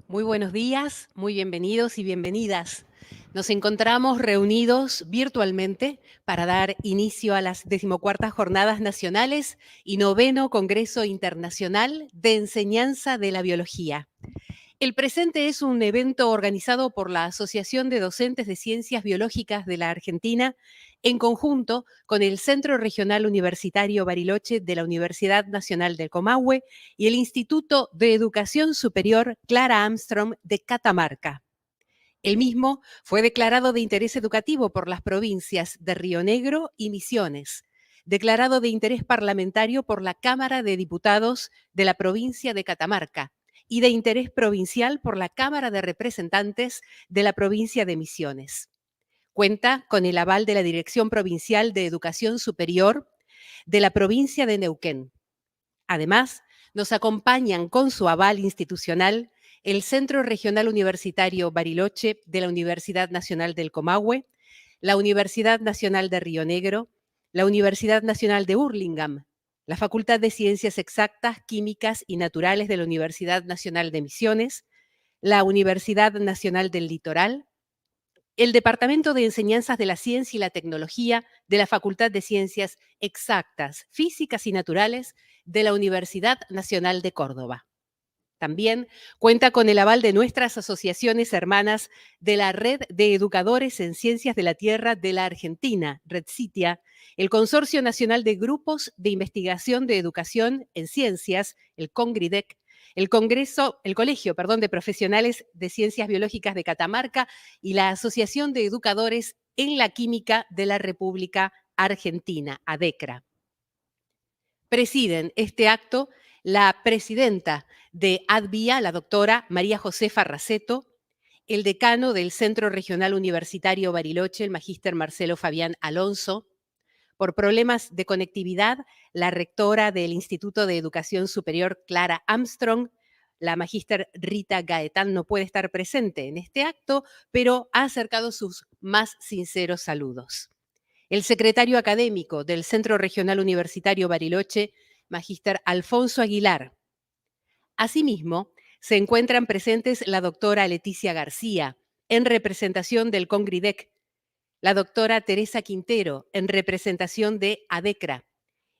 Muy buenos días, muy bienvenidos y bienvenidas. Nos encontramos reunidos virtualmente para dar inicio a las 14ª Jornadas Nacionales y 9º Congreso Internacional de Enseñanza de la Biología. El presente es un evento organizado por la Asociación de Docentes de Ciencias Biológicas de la Argentina, en conjunto con el Centro Regional Universitario Bariloche de la Universidad Nacional del Comahue y el Instituto de Educación Superior Clara Armstrong de Catamarca. El mismo fue declarado de interés educativo por las provincias de Río Negro y Misiones, declarado de interés parlamentario por la Cámara de Diputados de la provincia de Catamarca y de interés provincial por la Cámara de Representantes de la provincia de Misiones. Cuenta con el aval de la Dirección Provincial de Educación Superior de la provincia de Neuquén. Además, nos acompañan con su aval institucional el Centro Regional Universitario Bariloche de la Universidad Nacional del Comahue, la Universidad Nacional de Río Negro, la Universidad Nacional de Hurlingham, la Facultad de Ciencias Exactas, Químicas y Naturales de la Universidad Nacional de Misiones, la Universidad Nacional del Litoral, el Departamento de Enseñanzas de la Ciencia y la Tecnología de la Facultad de Ciencias Exactas, Físicas y Naturales de la Universidad Nacional de Córdoba. También cuenta con el aval de nuestras asociaciones hermanas de la Red de Educadores en Ciencias de la Tierra de la Argentina, RedCitia, el Consorcio Nacional de Grupos de Investigación de Educación en Ciencias, el CONGRIDEC, el Colegio de Profesionales de Ciencias Biológicas de Catamarca y la Asociación de Educadores en la Química de la República Argentina, ADECRA. Presiden este acto la presidenta de ADVIA, la doctora María Josefa Raceto, el decano del Centro Regional Universitario Bariloche, el magíster Marcelo Fabián Alonso. Por problemas de conectividad, la rectora del Instituto de Educación Superior, Clara Armstrong, la magíster Rita Gaetán, no puede estar presente en este acto, pero ha acercado sus más sinceros saludos. El secretario académico del Centro Regional Universitario Bariloche, magíster Alfonso Aguilar. Asimismo, se encuentran presentes la doctora Leticia García, en representación del CONGRIDEC, la doctora Teresa Quintero, en representación de ADECRA,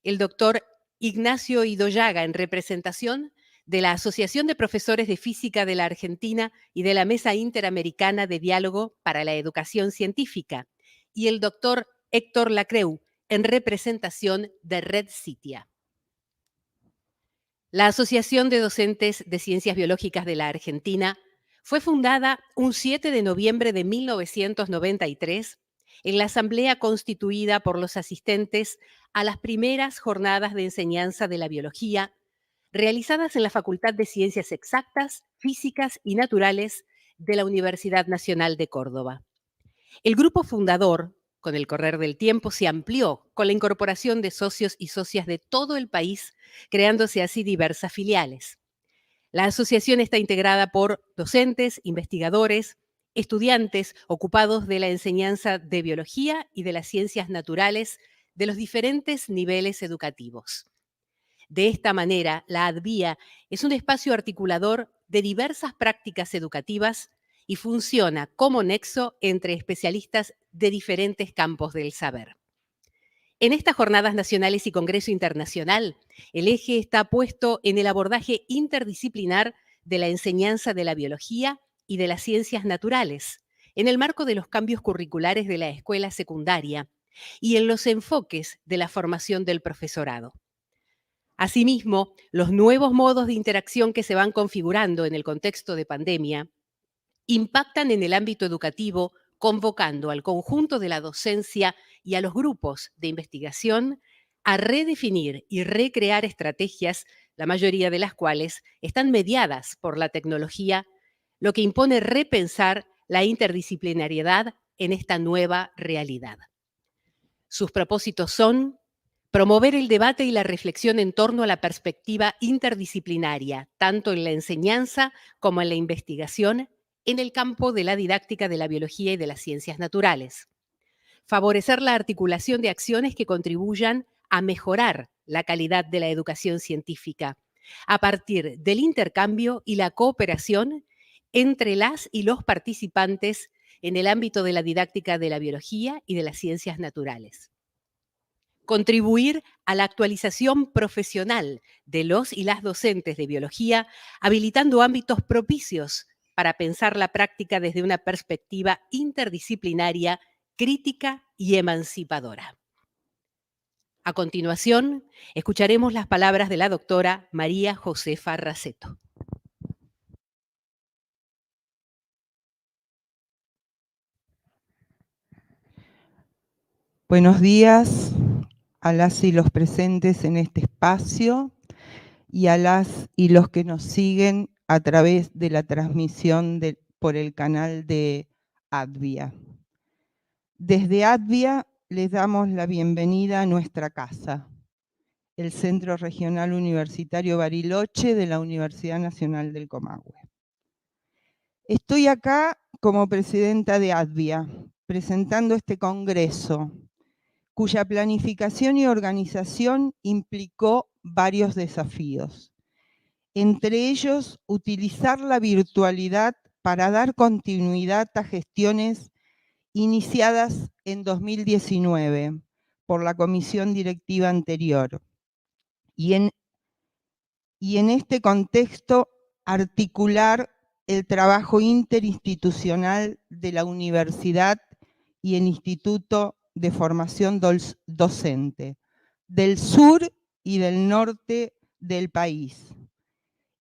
el doctor Ignacio Idoyaga, en representación de la Asociación de Profesores de Física de la Argentina y de la Mesa Interamericana de Diálogo para la Educación Científica, y el doctor Héctor Lacreu, en representación de RedCitia. La Asociación de Docentes de Ciencias Biológicas de la Argentina fue fundada un 7 de noviembre de 1993 en la asamblea constituida por los asistentes a las primeras jornadas de enseñanza de la biología realizadas en la Facultad de Ciencias Exactas, Físicas y Naturales de la Universidad Nacional de Córdoba. El grupo fundador, con el correr del tiempo, se amplió con la incorporación de socios y socias de todo el país, creándose así diversas filiales. La asociación está integrada por docentes, investigadores, estudiantes ocupados de la enseñanza de biología y de las ciencias naturales de los diferentes niveles educativos. De esta manera, la ADVIA es un espacio articulador de diversas prácticas educativas y funciona como nexo entre especialistas de diferentes campos del saber. En estas jornadas nacionales y Congreso Internacional, el eje está puesto en el abordaje interdisciplinar de la enseñanza de la biología y de las ciencias naturales, en el marco de los cambios curriculares de la escuela secundaria y en los enfoques de la formación del profesorado. Asimismo, los nuevos modos de interacción que se van configurando en el contexto de pandemia impactan en el ámbito educativo, convocando al conjunto de la docencia y a los grupos de investigación a redefinir y recrear estrategias, la mayoría de las cuales están mediadas por la tecnología, lo que impone repensar la interdisciplinariedad en esta nueva realidad. Sus propósitos son promover el debate y la reflexión en torno a la perspectiva interdisciplinaria, tanto en la enseñanza como en la investigación, en el campo de la didáctica de la biología y de las ciencias naturales. Favorecer la articulación de acciones que contribuyan a mejorar la calidad de la educación científica, a partir del intercambio y la cooperación entre las y los participantes en el ámbito de la didáctica de la biología y de las ciencias naturales. Contribuir a la actualización profesional de los y las docentes de biología, habilitando ámbitos propicios para pensar la práctica desde una perspectiva interdisciplinaria, crítica y emancipadora. A continuación, escucharemos las palabras de la doctora María Josefa Raceto. Buenos días a las y los presentes en este espacio y a las y los que nos siguen a través de la transmisión por el canal de ADVIA. Desde ADVIA les damos la bienvenida a nuestra casa, el Centro Regional Universitario Bariloche de la Universidad Nacional del Comahue. Estoy acá como presidenta de ADVIA, presentando este congreso, cuya planificación y organización implicó varios desafíos. Entre ellos, utilizar la virtualidad para dar continuidad a gestiones iniciadas en 2019 por la comisión directiva anterior. Y en este contexto, articular el trabajo interinstitucional de la universidad y el Instituto de Formación Docente del sur y del norte del país.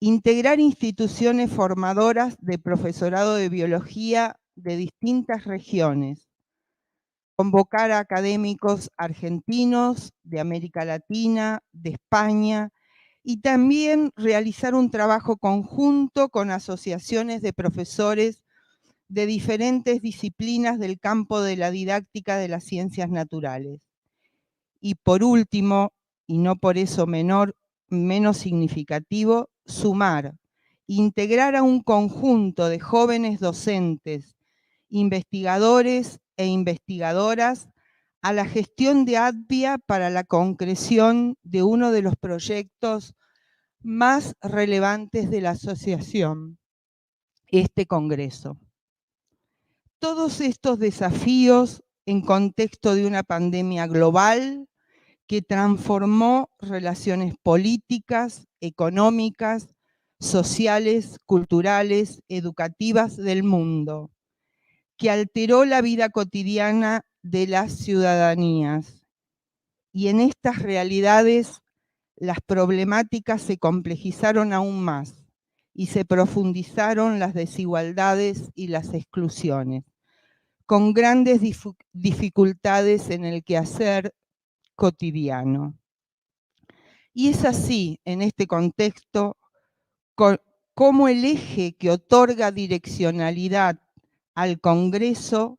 Integrar instituciones formadoras de profesorado de biología de distintas regiones. Convocar a académicos argentinos, de América Latina, de España, y también realizar un trabajo conjunto con asociaciones de profesores de diferentes disciplinas del campo de la didáctica de las ciencias naturales. Y por último, y no por eso menos significativo, sumar, integrar a un conjunto de jóvenes docentes, investigadores e investigadoras a la gestión de ADVIA para la concreción de uno de los proyectos más relevantes de la asociación, este congreso. Todos estos desafíos en contexto de una pandemia global que transformó relaciones políticas, económicas, sociales, culturales, educativas del mundo, que alteró la vida cotidiana de las ciudadanías. Y en estas realidades las problemáticas se complejizaron aún más y se profundizaron las desigualdades y las exclusiones, con grandes dificultades en el quehacer cotidiano. Y es así, en este contexto, como el eje que otorga direccionalidad al Congreso,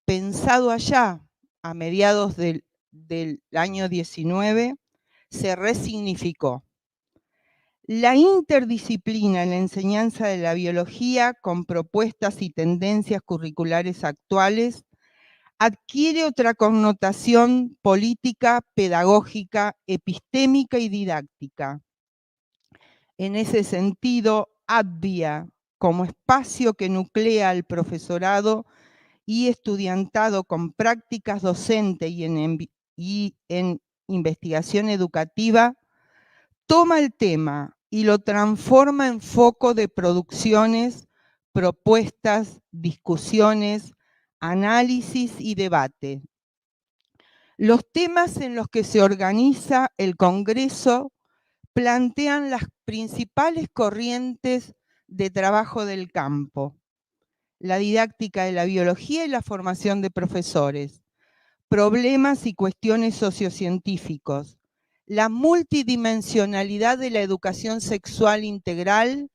pensado allá a mediados del año 19, se resignificó. La interdisciplina en la enseñanza de la biología, con propuestas y tendencias curriculares actuales, adquiere otra connotación política, pedagógica, epistémica y didáctica. En ese sentido, ADVIA, como espacio que nuclea al profesorado y estudiantado con prácticas docentes y en investigación educativa, toma el tema y lo transforma en foco de producciones, propuestas, discusiones, análisis y debate. Los temas en los que se organiza el Congreso plantean las principales corrientes de trabajo del campo: la didáctica de la biología y la formación de profesores, problemas y cuestiones sociocientíficos, la multidimensionalidad de la educación sexual integral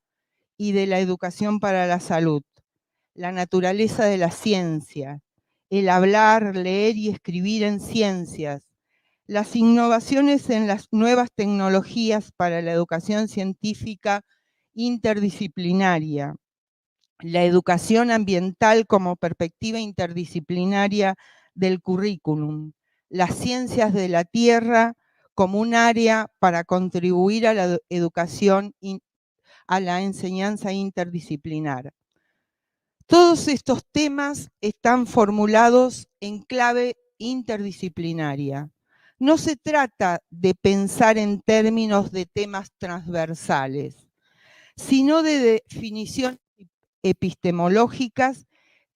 y de la educación para la salud, la naturaleza de la ciencia, el hablar, leer y escribir en ciencias, las innovaciones en las nuevas tecnologías para la educación científica interdisciplinaria, la educación ambiental como perspectiva interdisciplinaria del currículum, las ciencias de la tierra como un área para contribuir a la educación, a la enseñanza interdisciplinar. Todos estos temas están formulados en clave interdisciplinaria. No se trata de pensar en términos de temas transversales, sino de definiciones epistemológicas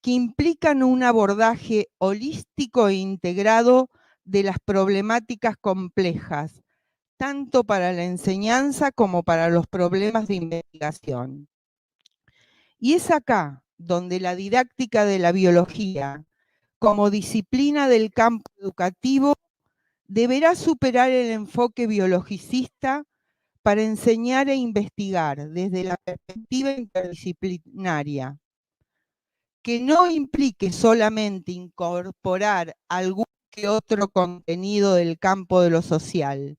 que implican un abordaje holístico e integrado de las problemáticas complejas, tanto para la enseñanza como para los problemas de investigación. Y es acá donde la didáctica de la biología, como disciplina del campo educativo, deberá superar el enfoque biologicista para enseñar e investigar desde la perspectiva interdisciplinaria, que no implique solamente incorporar algún que otro contenido del campo de lo social,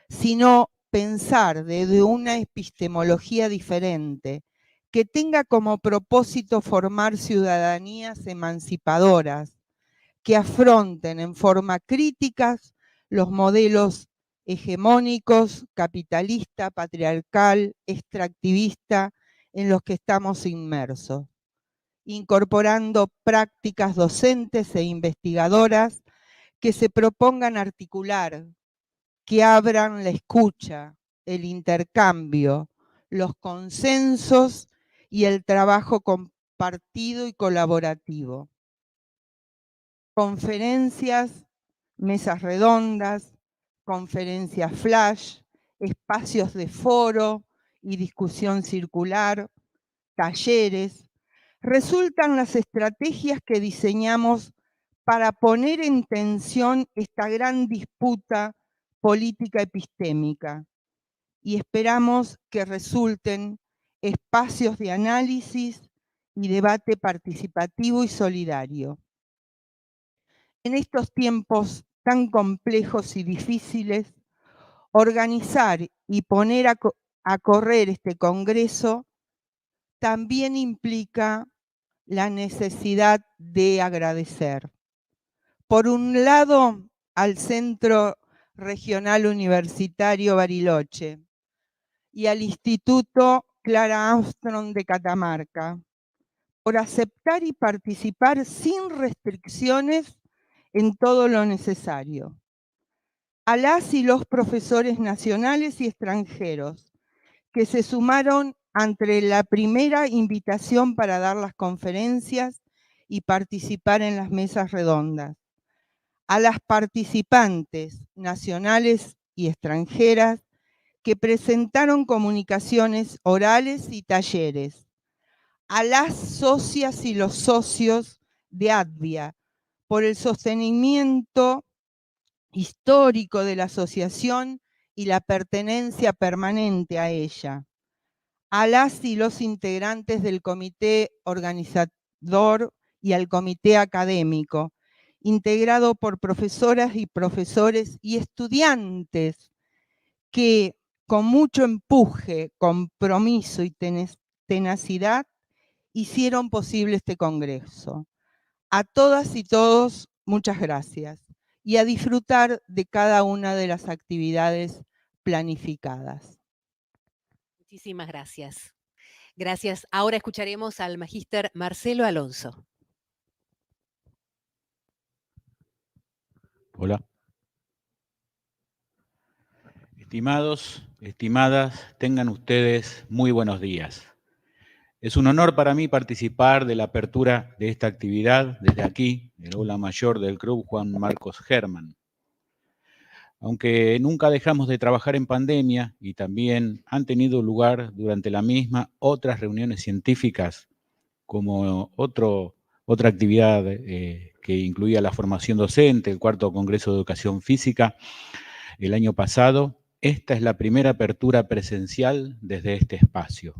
sino pensar desde una epistemología diferente, que tenga como propósito formar ciudadanías emancipadoras, que afronten en forma crítica los modelos hegemónicos, capitalista, patriarcal, extractivista, en los que estamos inmersos, incorporando prácticas docentes e investigadoras que se propongan articular, que abran la escucha, el intercambio, los consensos y el trabajo compartido y colaborativo. Conferencias, mesas redondas, conferencias flash, espacios de foro y discusión circular, talleres, resultan las estrategias que diseñamos para poner en tensión esta gran disputa política epistémica, y esperamos que resulten espacios de análisis y debate participativo y solidario. En estos tiempos tan complejos y difíciles, organizar y poner a correr este congreso también implica la necesidad de agradecer. Por un lado, al Centro Regional Universitario Bariloche y al Instituto Clara Armstrong de Catamarca, por aceptar y participar sin restricciones en todo lo necesario. A las y los profesores nacionales y extranjeros que se sumaron ante la primera invitación para dar las conferencias y participar en las mesas redondas. A las participantes nacionales y extranjeras que presentaron comunicaciones orales y talleres. A las socias y los socios de ADVIA por el sostenimiento histórico de la asociación y la pertenencia permanente a ella. A las y los integrantes del comité organizador y al comité académico, integrado por profesoras y profesores y estudiantes que con mucho empuje, compromiso y tenacidad hicieron posible este congreso. A todas y todos, muchas gracias. Y a disfrutar de cada una de las actividades planificadas. Muchísimas gracias. Gracias. Ahora escucharemos al magíster Marcelo Alonso. Hola. Estimados, estimadas, tengan ustedes muy buenos días. Es un honor para mí participar de la apertura de esta actividad desde aquí, el aula mayor del Club Juan Marcos Hermann. Aunque nunca dejamos de trabajar en pandemia y también han tenido lugar durante la misma otras reuniones científicas, como otra actividad que incluía la formación docente, el cuarto Congreso de Educación Física, el año pasado, esta es la primera apertura presencial desde este espacio.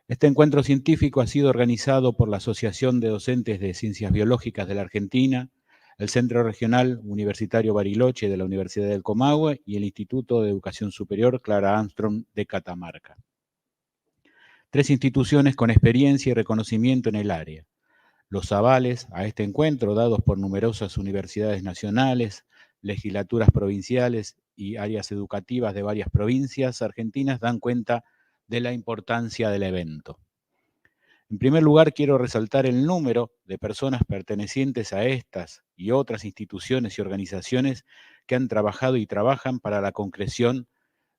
Este encuentro científico ha sido organizado por la Asociación de Docentes de Ciencias Biológicas de la Argentina, el Centro Regional Universitario Bariloche de la Universidad del Comahue y el Instituto de Educación Superior Clara Armstrong de Catamarca. 3 instituciones con experiencia y reconocimiento en el área. Los avales a este encuentro, dados por numerosas universidades nacionales, legislaturas provinciales y áreas educativas de varias provincias argentinas, dan cuenta de la importancia del evento. En primer lugar, quiero resaltar el número de personas pertenecientes a estas y otras instituciones y organizaciones que han trabajado y trabajan para la concreción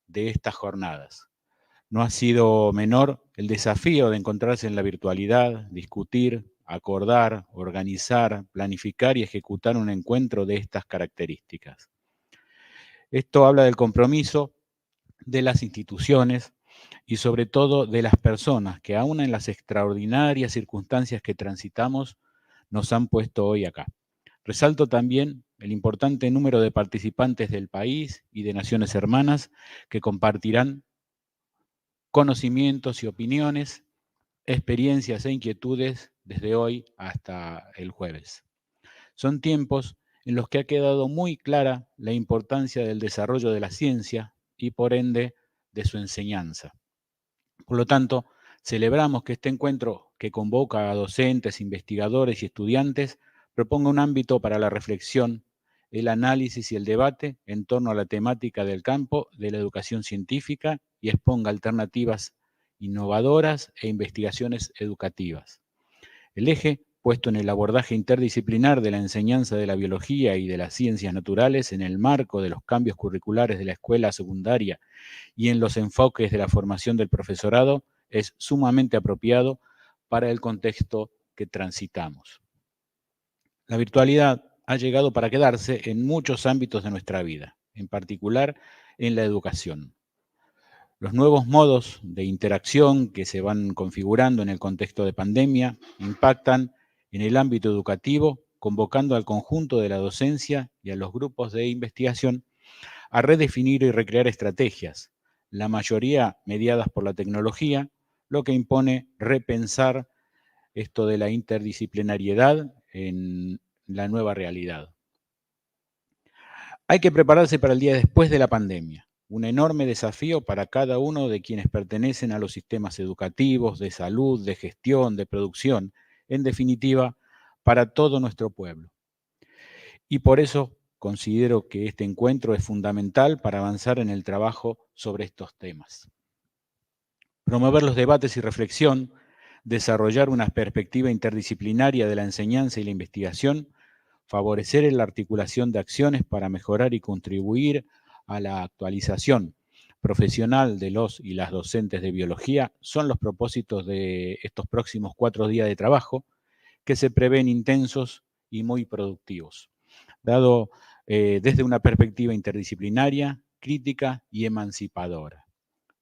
de estas jornadas. No ha sido menor el desafío de encontrarse en la virtualidad, discutir, acordar, organizar, planificar y ejecutar un encuentro de estas características. Esto habla del compromiso de las instituciones y sobre todo de las personas que aún en las extraordinarias circunstancias que transitamos nos han puesto hoy acá. Resalto también el importante número de participantes del país y de naciones hermanas que compartirán conocimientos y opiniones, experiencias e inquietudes desde hoy hasta el jueves. Son tiempos en los que ha quedado muy clara la importancia del desarrollo de la ciencia y por ende de su enseñanza. Por lo tanto, celebramos que este encuentro que convoca a docentes, investigadores y estudiantes proponga un ámbito para la reflexión, el análisis y el debate en torno a la temática del campo de la educación científica y exponga alternativas innovadoras e investigaciones educativas. El eje puesto en el abordaje interdisciplinar de la enseñanza de la biología y de las ciencias naturales en el marco de los cambios curriculares de la escuela secundaria y en los enfoques de la formación del profesorado es sumamente apropiado para el contexto que transitamos. La virtualidad ha llegado para quedarse en muchos ámbitos de nuestra vida, en particular en la educación. Los nuevos modos de interacción que se van configurando en el contexto de pandemia impactan en el ámbito educativo, convocando al conjunto de la docencia y a los grupos de investigación a redefinir y recrear estrategias, la mayoría mediadas por la tecnología, lo que impone repensar esto de la interdisciplinariedad en la nueva realidad. Hay que prepararse para el día después de la pandemia, un enorme desafío para cada uno de quienes pertenecen a los sistemas educativos, de salud, de gestión, de producción, en definitiva, para todo nuestro pueblo. Y por eso considero que este encuentro es fundamental para avanzar en el trabajo sobre estos temas. Promover los debates y reflexión, desarrollar una perspectiva interdisciplinaria de la enseñanza y la investigación, favorecer la articulación de acciones para mejorar y contribuir a la actualización profesional de los y las docentes de biología son los propósitos de estos próximos 4 días de trabajo que se prevén intensos y muy productivos, dado desde una perspectiva interdisciplinaria, crítica y emancipadora.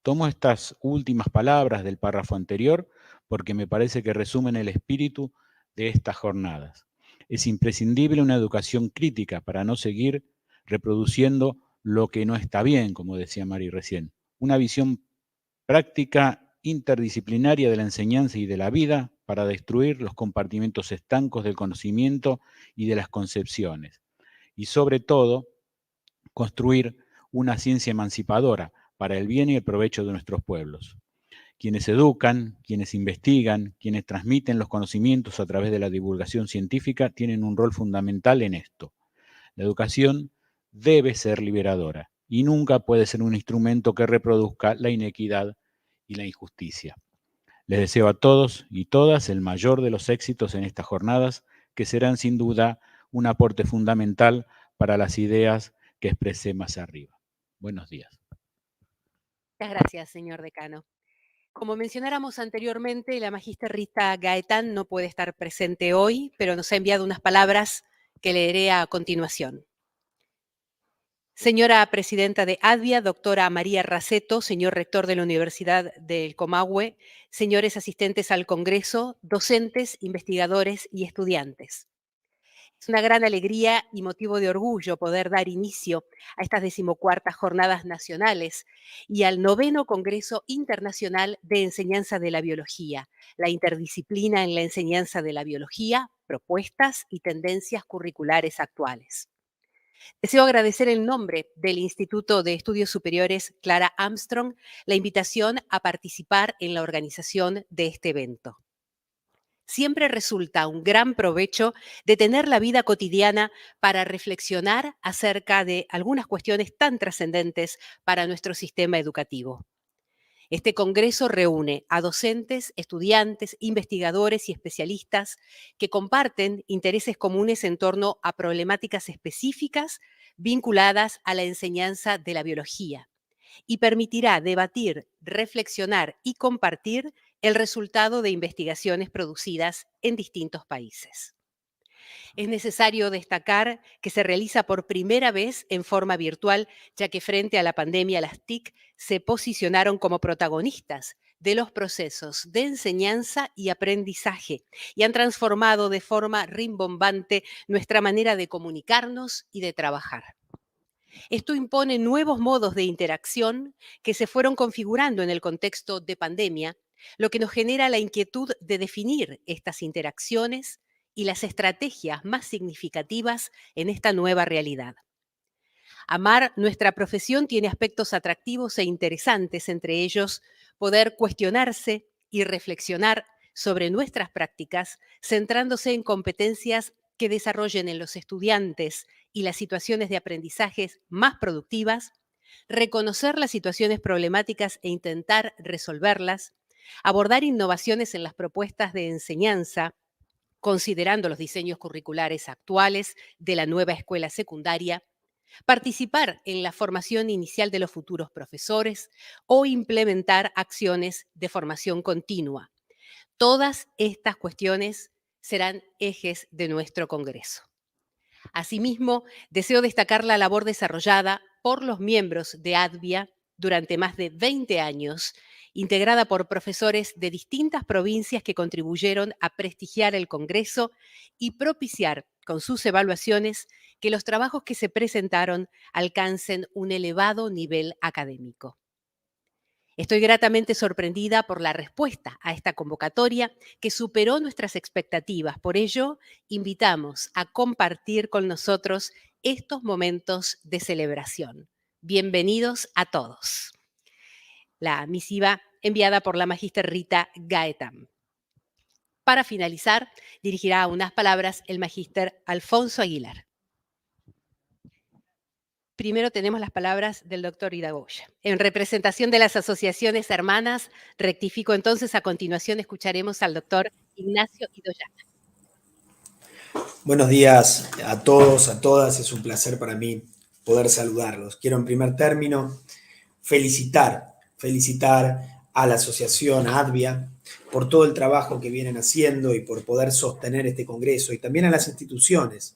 Tomo estas últimas palabras del párrafo anterior porque me parece que resumen el espíritu de estas jornadas. Es imprescindible una educación crítica para no seguir reproduciendo lo que no está bien, como decía Mari recién. Una visión práctica interdisciplinaria de la enseñanza y de la vida para destruir los compartimentos estancos del conocimiento y de las concepciones. Y sobre todo, construir una ciencia emancipadora para el bien y el provecho de nuestros pueblos. Quienes educan, quienes investigan, quienes transmiten los conocimientos a través de la divulgación científica tienen un rol fundamental en esto. La educación debe ser liberadora y nunca puede ser un instrumento que reproduzca la inequidad y la injusticia. Les deseo a todos y todas el mayor de los éxitos en estas jornadas, que serán sin duda un aporte fundamental para las ideas que expresé más arriba. Buenos días. Muchas gracias, señor decano. Como mencionáramos anteriormente, la magíster Rita Gaetán no puede estar presente hoy, pero nos ha enviado unas palabras que leeré a continuación. Señora presidenta de ADVIA, doctora María Raceto, señor rector de la Universidad del Comahue, señores asistentes al Congreso, docentes, investigadores y estudiantes. Es una gran alegría y motivo de orgullo poder dar inicio a estas 14ª Jornadas Nacionales y al 9º Congreso Internacional de Enseñanza de la Biología, la interdisciplina en la enseñanza de la biología, propuestas y tendencias curriculares actuales. Deseo agradecer en nombre del Instituto de Estudios Superiores Clara Armstrong la invitación a participar en la organización de este evento. Siempre resulta un gran provecho de tener la vida cotidiana para reflexionar acerca de algunas cuestiones tan trascendentes para nuestro sistema educativo. Este congreso reúne a docentes, estudiantes, investigadores y especialistas que comparten intereses comunes en torno a problemáticas específicas vinculadas a la enseñanza de la biología y permitirá debatir, reflexionar y compartir el resultado de investigaciones producidas en distintos países. Es necesario destacar que se realiza por primera vez en forma virtual, ya que frente a la pandemia las TIC se posicionaron como protagonistas de los procesos de enseñanza y aprendizaje y han transformado de forma rimbombante nuestra manera de comunicarnos y de trabajar. Esto impone nuevos modos de interacción que se fueron configurando en el contexto de pandemia, lo que nos genera la inquietud de definir estas interacciones y las estrategias más significativas en esta nueva realidad. Amar nuestra profesión tiene aspectos atractivos e interesantes, entre ellos poder cuestionarse y reflexionar sobre nuestras prácticas, centrándose en competencias que desarrollen en los estudiantes y las situaciones de aprendizajes más productivas, reconocer las situaciones problemáticas e intentar resolverlas, abordar innovaciones en las propuestas de enseñanza, considerando los diseños curriculares actuales de la nueva escuela secundaria, participar en la formación inicial de los futuros profesores o implementar acciones de formación continua. Todas estas cuestiones serán ejes de nuestro Congreso. Asimismo, deseo destacar la labor desarrollada por los miembros de ADVIA durante más de 20 años, integrada por profesores de distintas provincias que contribuyeron a prestigiar el Congreso y propiciar con sus evaluaciones que los trabajos que se presentaron alcancen un elevado nivel académico. Estoy gratamente sorprendida por la respuesta a esta convocatoria que superó nuestras expectativas. Por ello, invitamos a compartir con nosotros estos momentos de celebración. Bienvenidos a todos. La misiva enviada por la magíster Rita Gaetán. Para finalizar, dirigirá unas palabras el magíster Alfonso Aguilar. Primero tenemos las palabras del doctor Iragoyen. En representación de las asociaciones hermanas, rectifico entonces, a continuación escucharemos al doctor Ignacio Idoyana. Buenos días a todos, a todas. Es un placer para mí poder saludarlos. Quiero en primer término felicitar a la asociación ADVIA por todo el trabajo que vienen haciendo y por poder sostener este congreso, y también a las instituciones,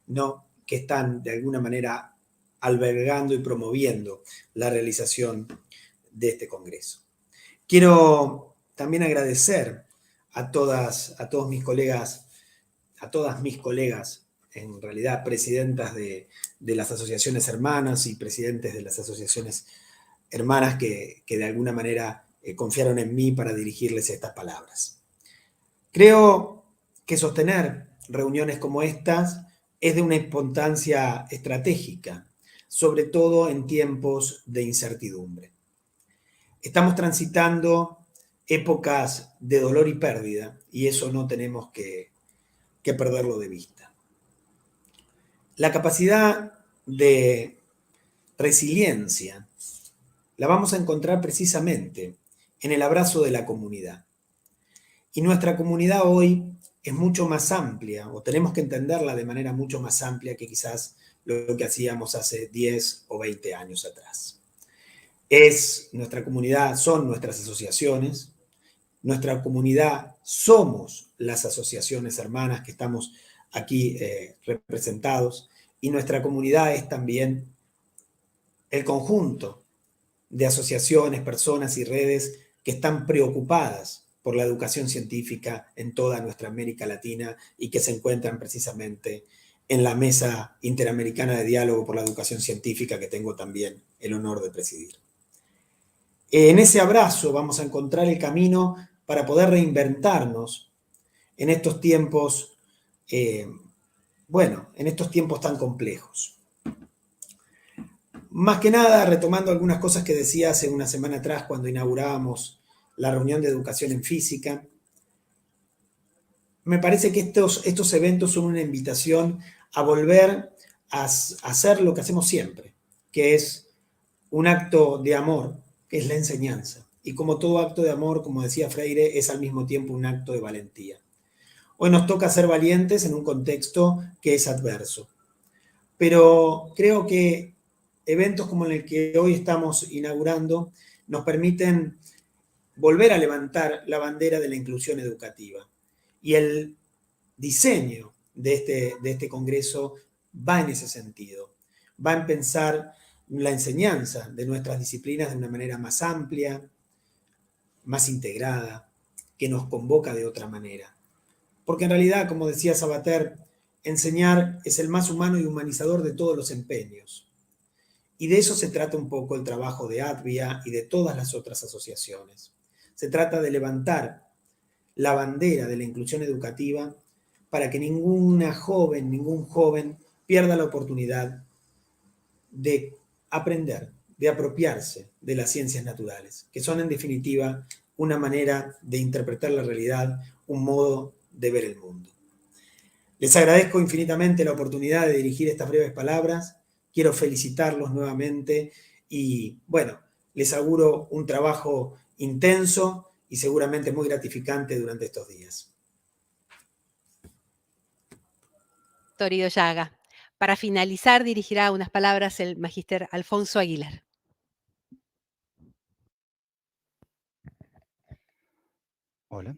¿no?, que están de alguna manera albergando y promoviendo la realización de este congreso. Quiero también agradecer a todas mis colegas, en realidad presidentas de las asociaciones hermanas y presidentes de las asociaciones hermanas que de alguna manera confiaron en mí para dirigirles estas palabras. Creo que sostener reuniones como estas es de una importancia estratégica, sobre todo en tiempos de incertidumbre. Estamos transitando épocas de dolor y pérdida, y eso no tenemos que perderlo de vista. La capacidad de resiliencia la vamos a encontrar precisamente en el abrazo de la comunidad. Y nuestra comunidad hoy es mucho más amplia, o tenemos que entenderla de manera mucho más amplia que quizás lo que hacíamos hace 10 o 20 años atrás. Nuestra comunidad son nuestras asociaciones, nuestra comunidad somos las asociaciones hermanas que estamos aquí representados, y nuestra comunidad es también el conjunto de asociaciones, personas y redes que están preocupadas por la educación científica en toda nuestra América Latina y que se encuentran precisamente en la Mesa Interamericana de Diálogo por la Educación Científica, que tengo también el honor de presidir. En ese abrazo vamos a encontrar el camino para poder reinventarnos en estos tiempos, en estos tiempos tan complejos. Más que nada, retomando algunas cosas que decía hace una semana atrás cuando inaugurábamos la reunión de educación en física, me parece que estos eventos son una invitación a volver a hacer lo que hacemos siempre, que es un acto de amor, que es la enseñanza. y como todo acto de amor, como decía Freire, es al mismo tiempo un acto de valentía. Hoy nos toca ser valientes en un contexto que es adverso, pero creo que eventos como el que hoy estamos inaugurando nos permiten volver a levantar la bandera de la inclusión educativa. Y el diseño de este congreso va en ese sentido. Va en pensar la enseñanza de nuestras disciplinas de una manera más amplia, más integrada, que nos convoca de otra manera. Porque en realidad, como decía Sabater, enseñar es el más humano y humanizador de todos los empeños. Y de eso se trata un poco el trabajo de ADVIA y de todas las otras asociaciones. Se trata de levantar la bandera de la inclusión educativa para que ningún joven pierda la oportunidad de aprender, de apropiarse de las ciencias naturales, que son en definitiva una manera de interpretar la realidad, un modo de ver el mundo. Les agradezco infinitamente la oportunidad de dirigir estas breves palabras. Quiero felicitarlos nuevamente y, bueno, les auguro un trabajo intenso y seguramente muy gratificante durante estos días. Torido Llaga. Para finalizar, dirigirá unas palabras el magíster Alfonso Aguilar. Hola.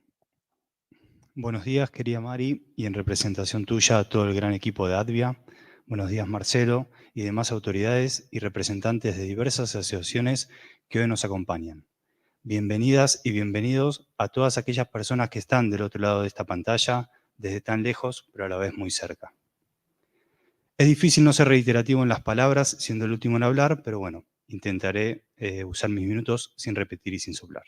Buenos días, querida Mari, y en representación tuya a todo el gran equipo de ADVIA. Buenos días, Marcelo, y demás autoridades y representantes de diversas asociaciones que hoy nos acompañan. Bienvenidas y bienvenidos a todas aquellas personas que están del otro lado de esta pantalla, desde tan lejos, pero a la vez muy cerca. Es difícil no ser reiterativo en las palabras, siendo el último en hablar, pero bueno, intentaré usar mis minutos sin repetir y sin soplar.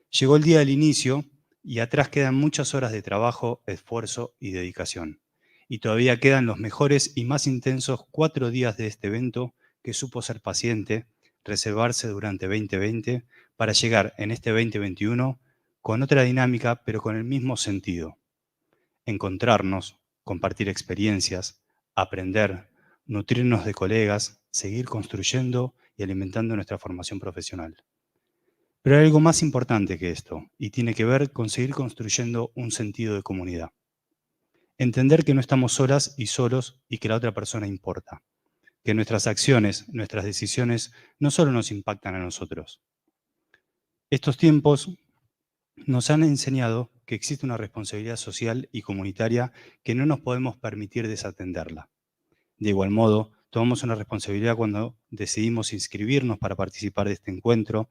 Llegó el día del inicio y atrás quedan muchas horas de trabajo, esfuerzo y dedicación. Y todavía quedan los mejores y más intensos 4 días de este evento que supo ser paciente, reservarse durante 2020 para llegar en este 2021 con otra dinámica pero con el mismo sentido. Encontrarnos, compartir experiencias, aprender, nutrirnos de colegas, seguir construyendo y alimentando nuestra formación profesional. Pero hay algo más importante que esto, y tiene que ver con seguir construyendo un sentido de comunidad. Entender que no estamos solas y solos y que la otra persona importa. Que nuestras acciones, nuestras decisiones, no solo nos impactan a nosotros. Estos tiempos nos han enseñado que existe una responsabilidad social y comunitaria que no nos podemos permitir desatenderla. De igual modo, tomamos una responsabilidad cuando decidimos inscribirnos para participar de este encuentro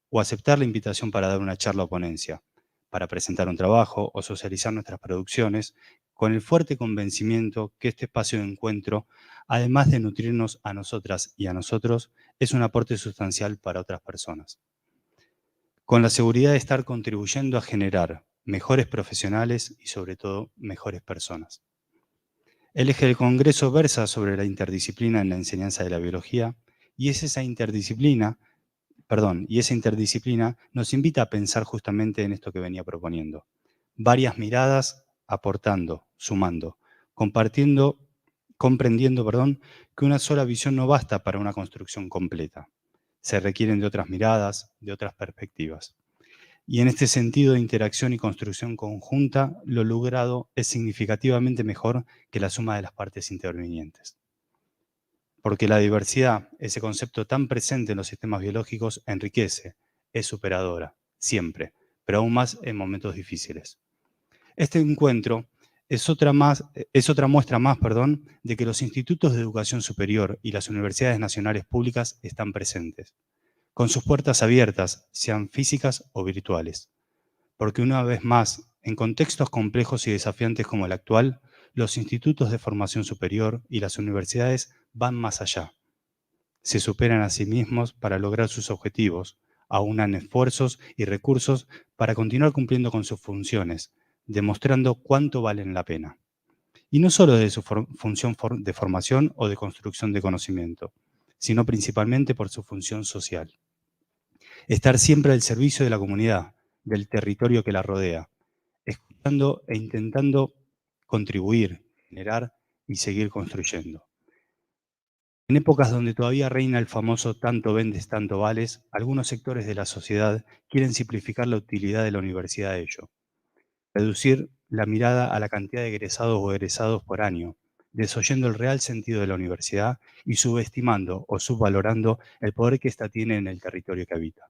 o aceptar la invitación para dar una charla o ponencia, para presentar un trabajo o socializar nuestras producciones, con el fuerte convencimiento que este espacio de encuentro, además de nutrirnos a nosotras y a nosotros, es un aporte sustancial para otras personas. Con la seguridad de estar contribuyendo a generar mejores profesionales y sobre todo mejores personas. El eje del Congreso versa sobre la interdisciplina en la enseñanza de la biología y es esa interdisciplina nos invita a pensar justamente en esto que venía proponiendo. Varias miradas aportando, sumando, comprendiendo, que una sola visión no basta para una construcción completa. Se requieren de otras miradas, de otras perspectivas. Y en este sentido de interacción y construcción conjunta, lo logrado es significativamente mejor que la suma de las partes intervinientes. Porque la diversidad, ese concepto tan presente en los sistemas biológicos, enriquece, es superadora, siempre, pero aún más en momentos difíciles. Este encuentro es otra muestra más, de que los institutos de educación superior y las universidades nacionales públicas están presentes, con sus puertas abiertas, sean físicas o virtuales. Porque una vez más, en contextos complejos y desafiantes como el actual, los institutos de formación superior y las universidades van más allá. Se superan a sí mismos para lograr sus objetivos, aunan esfuerzos y recursos para continuar cumpliendo con sus funciones, demostrando cuánto valen la pena. Y no solo de su función de formación o de construcción de conocimiento, sino principalmente por su función social. Estar siempre al servicio de la comunidad, del territorio que la rodea, escuchando e intentando contribuir, generar y seguir construyendo. En épocas donde todavía reina el famoso tanto vendes, tanto vales, algunos sectores de la sociedad quieren simplificar la utilidad de la universidad a ello. Reducir la mirada a la cantidad de egresados o egresados por año, desoyendo el real sentido de la universidad y subestimando o subvalorando el poder que ésta tiene en el territorio que habita.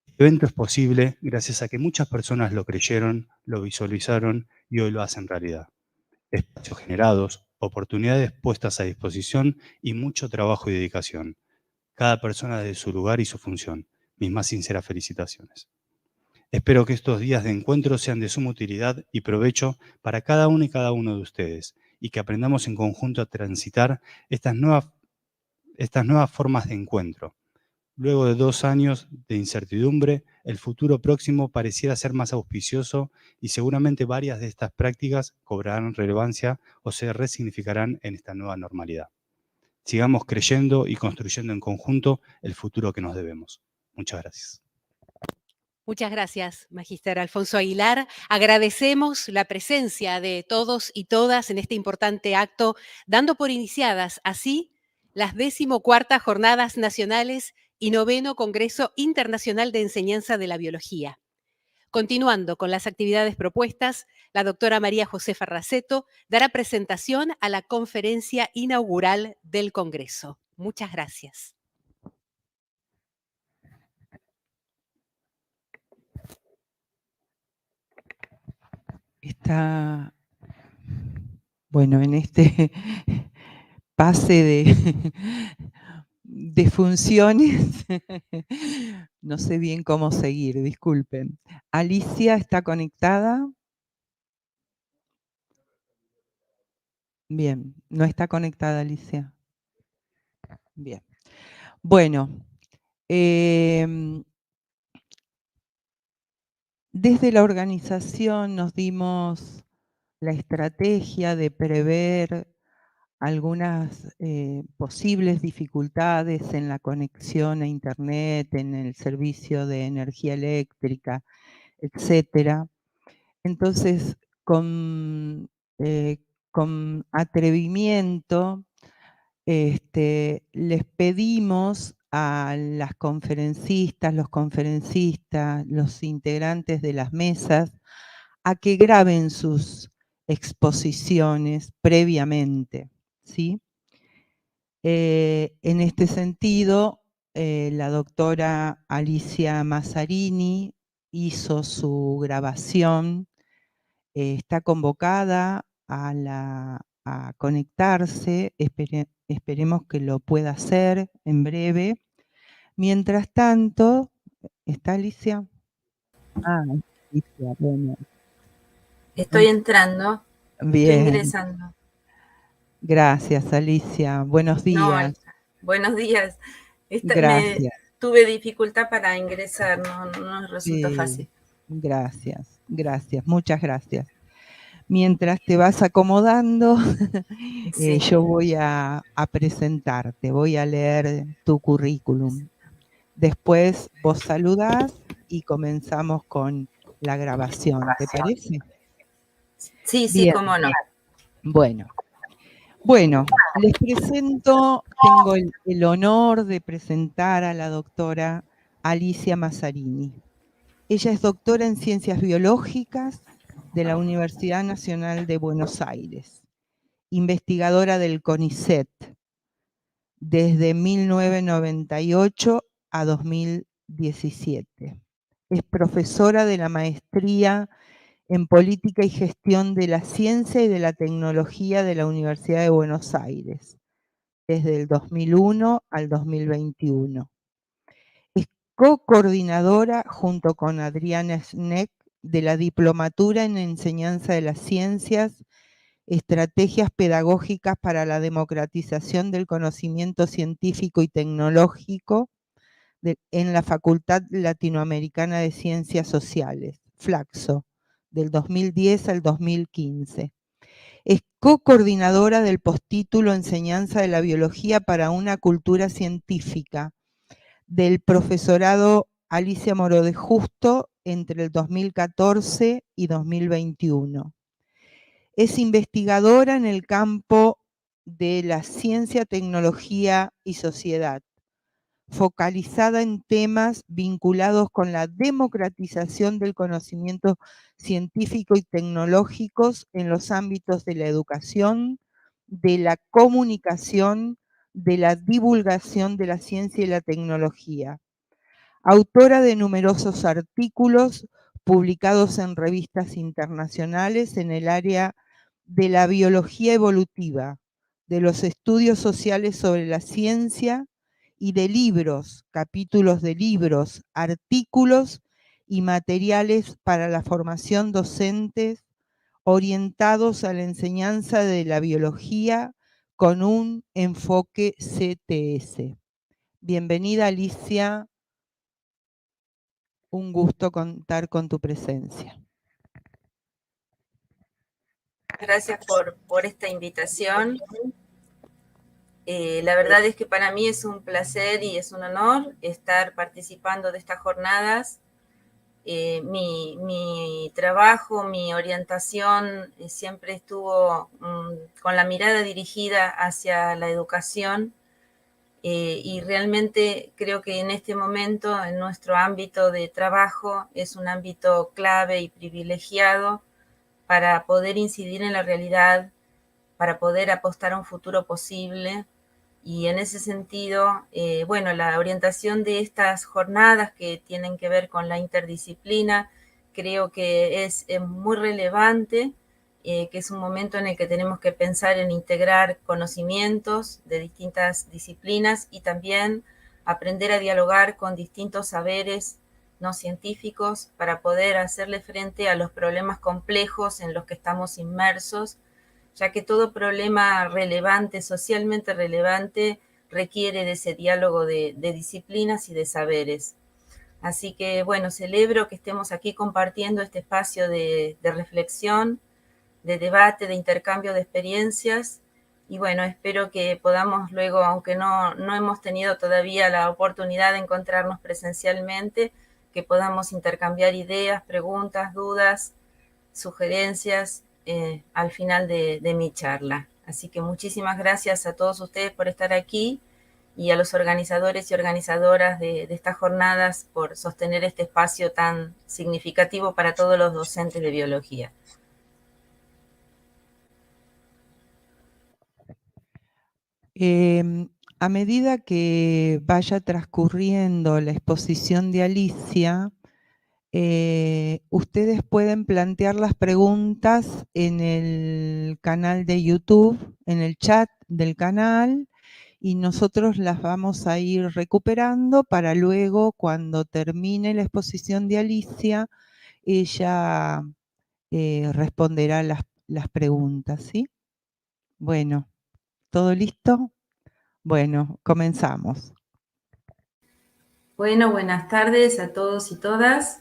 Este evento es posible gracias a que muchas personas lo creyeron, lo visualizaron y hoy lo hacen realidad. Espacios generados, oportunidades puestas a disposición y mucho trabajo y dedicación. Cada persona desde su lugar y su función. Mis más sinceras felicitaciones. Espero que estos días de encuentro sean de suma utilidad y provecho para cada uno y cada uno de ustedes y que aprendamos en conjunto a transitar estas nuevas formas de encuentro. Luego de 2 años de incertidumbre, el futuro próximo pareciera ser más auspicioso y seguramente varias de estas prácticas cobrarán relevancia o se resignificarán en esta nueva normalidad. Sigamos creyendo y construyendo en conjunto el futuro que nos debemos. Muchas gracias. Muchas gracias, Magíster Alfonso Aguilar. Agradecemos la presencia de todos y todas en este importante acto, dando por iniciadas así las 14ª Jornadas Nacionales y 9º Congreso Internacional de Enseñanza de la Biología. Continuando con las actividades propuestas, la doctora María Josefa Raceto dará presentación a la conferencia inaugural del Congreso. Muchas gracias. Está, bueno, en este pase de funciones, no sé bien cómo seguir, disculpen. Alicia está conectada. Bien, no está conectada Alicia. Bien. Bueno, desde la organización nos dimos la estrategia de prever algunas posibles dificultades en la conexión a Internet, en el servicio de energía eléctrica, etcétera. Entonces, con atrevimiento, les pedimos a las conferencistas, los conferencistas, los integrantes de las mesas, a que graben sus exposiciones previamente, ¿sí? En este sentido, la doctora Alicia Mazzarini hizo su grabación, está convocada a conectarse, esperemos que lo pueda hacer en breve. Mientras tanto, ¿está Alicia? Ah, Alicia, bueno. Estoy entrando, Bien. estoy ingresando. Gracias, Alicia. Buenos días. No, buenos días. Gracias. Tuve dificultad para ingresar, no resultó fácil. Gracias, muchas gracias. Mientras te vas acomodando, sí. Yo voy a presentarte, voy a leer tu currículum. Después vos saludás y comenzamos con la grabación, ¿te parece? Sí, sí, cómo no. Bueno, les presento, tengo el honor de presentar a la doctora Alicia Mazzarini. Ella es doctora en Ciencias Biológicas de la Universidad Nacional de Buenos Aires, investigadora del CONICET desde 1998 a 2017. Es profesora de la maestría en Política y Gestión de la Ciencia y de la Tecnología de la Universidad de Buenos Aires, desde el 2001 al 2021. Es co-coordinadora junto con Adriana Schneck de la Diplomatura en Enseñanza de las Ciencias, Estrategias Pedagógicas para la Democratización del Conocimiento Científico y Tecnológico en la Facultad Latinoamericana de Ciencias Sociales, FLACSO, del 2010 al 2015. Es co-coordinadora del postítulo Enseñanza de la Biología para una Cultura Científica del profesorado Alicia Moró de Justo entre el 2014 y 2021. Es investigadora en el campo de la ciencia, tecnología y sociedad, focalizada en temas vinculados con la democratización del conocimiento científico y tecnológicos en los ámbitos de la educación, de la comunicación, de la divulgación de la ciencia y la tecnología. Autora de numerosos artículos publicados en revistas internacionales en el área de la biología evolutiva, de los estudios sociales sobre la ciencia y de libros, capítulos de libros, artículos y materiales para la formación docente orientados a la enseñanza de la biología con un enfoque CTS. Bienvenida, Alicia. Un gusto contar con tu presencia. Gracias por esta invitación. La verdad es que para mí es un placer y es un honor estar participando de estas jornadas. Mi trabajo, mi orientación siempre estuvo con la mirada dirigida hacia la educación. Y realmente creo que en este momento, en nuestro ámbito de trabajo, es un ámbito clave y privilegiado para poder incidir en la realidad, para poder apostar a un futuro posible. Y en ese sentido, bueno, la orientación de estas jornadas que tienen que ver con la interdisciplina, creo que es muy relevante, que es un momento en el que tenemos que pensar en integrar conocimientos de distintas disciplinas y también aprender a dialogar con distintos saberes no científicos para poder hacerle frente a los problemas complejos en los que estamos inmersos, ya que todo problema relevante, socialmente relevante, requiere de ese diálogo de disciplinas y de saberes. Así que, bueno, celebro que estemos aquí compartiendo este espacio de reflexión, de debate, de intercambio de experiencias. Y bueno, espero que podamos luego, aunque no hemos tenido todavía la oportunidad de encontrarnos presencialmente, que podamos intercambiar ideas, preguntas, dudas, sugerencias al final de mi charla. Así que muchísimas gracias a todos ustedes por estar aquí y a los organizadores y organizadoras de estas jornadas por sostener este espacio tan significativo para todos los docentes de biología. A medida que vaya transcurriendo la exposición de Alicia, ustedes pueden plantear las preguntas en el canal de YouTube, en el chat del canal, y nosotros las vamos a ir recuperando para luego, cuando termine la exposición de Alicia, ella responderá las preguntas, ¿sí? Bueno, ¿todo listo? Bueno, comenzamos. Bueno, buenas tardes a todos y todas.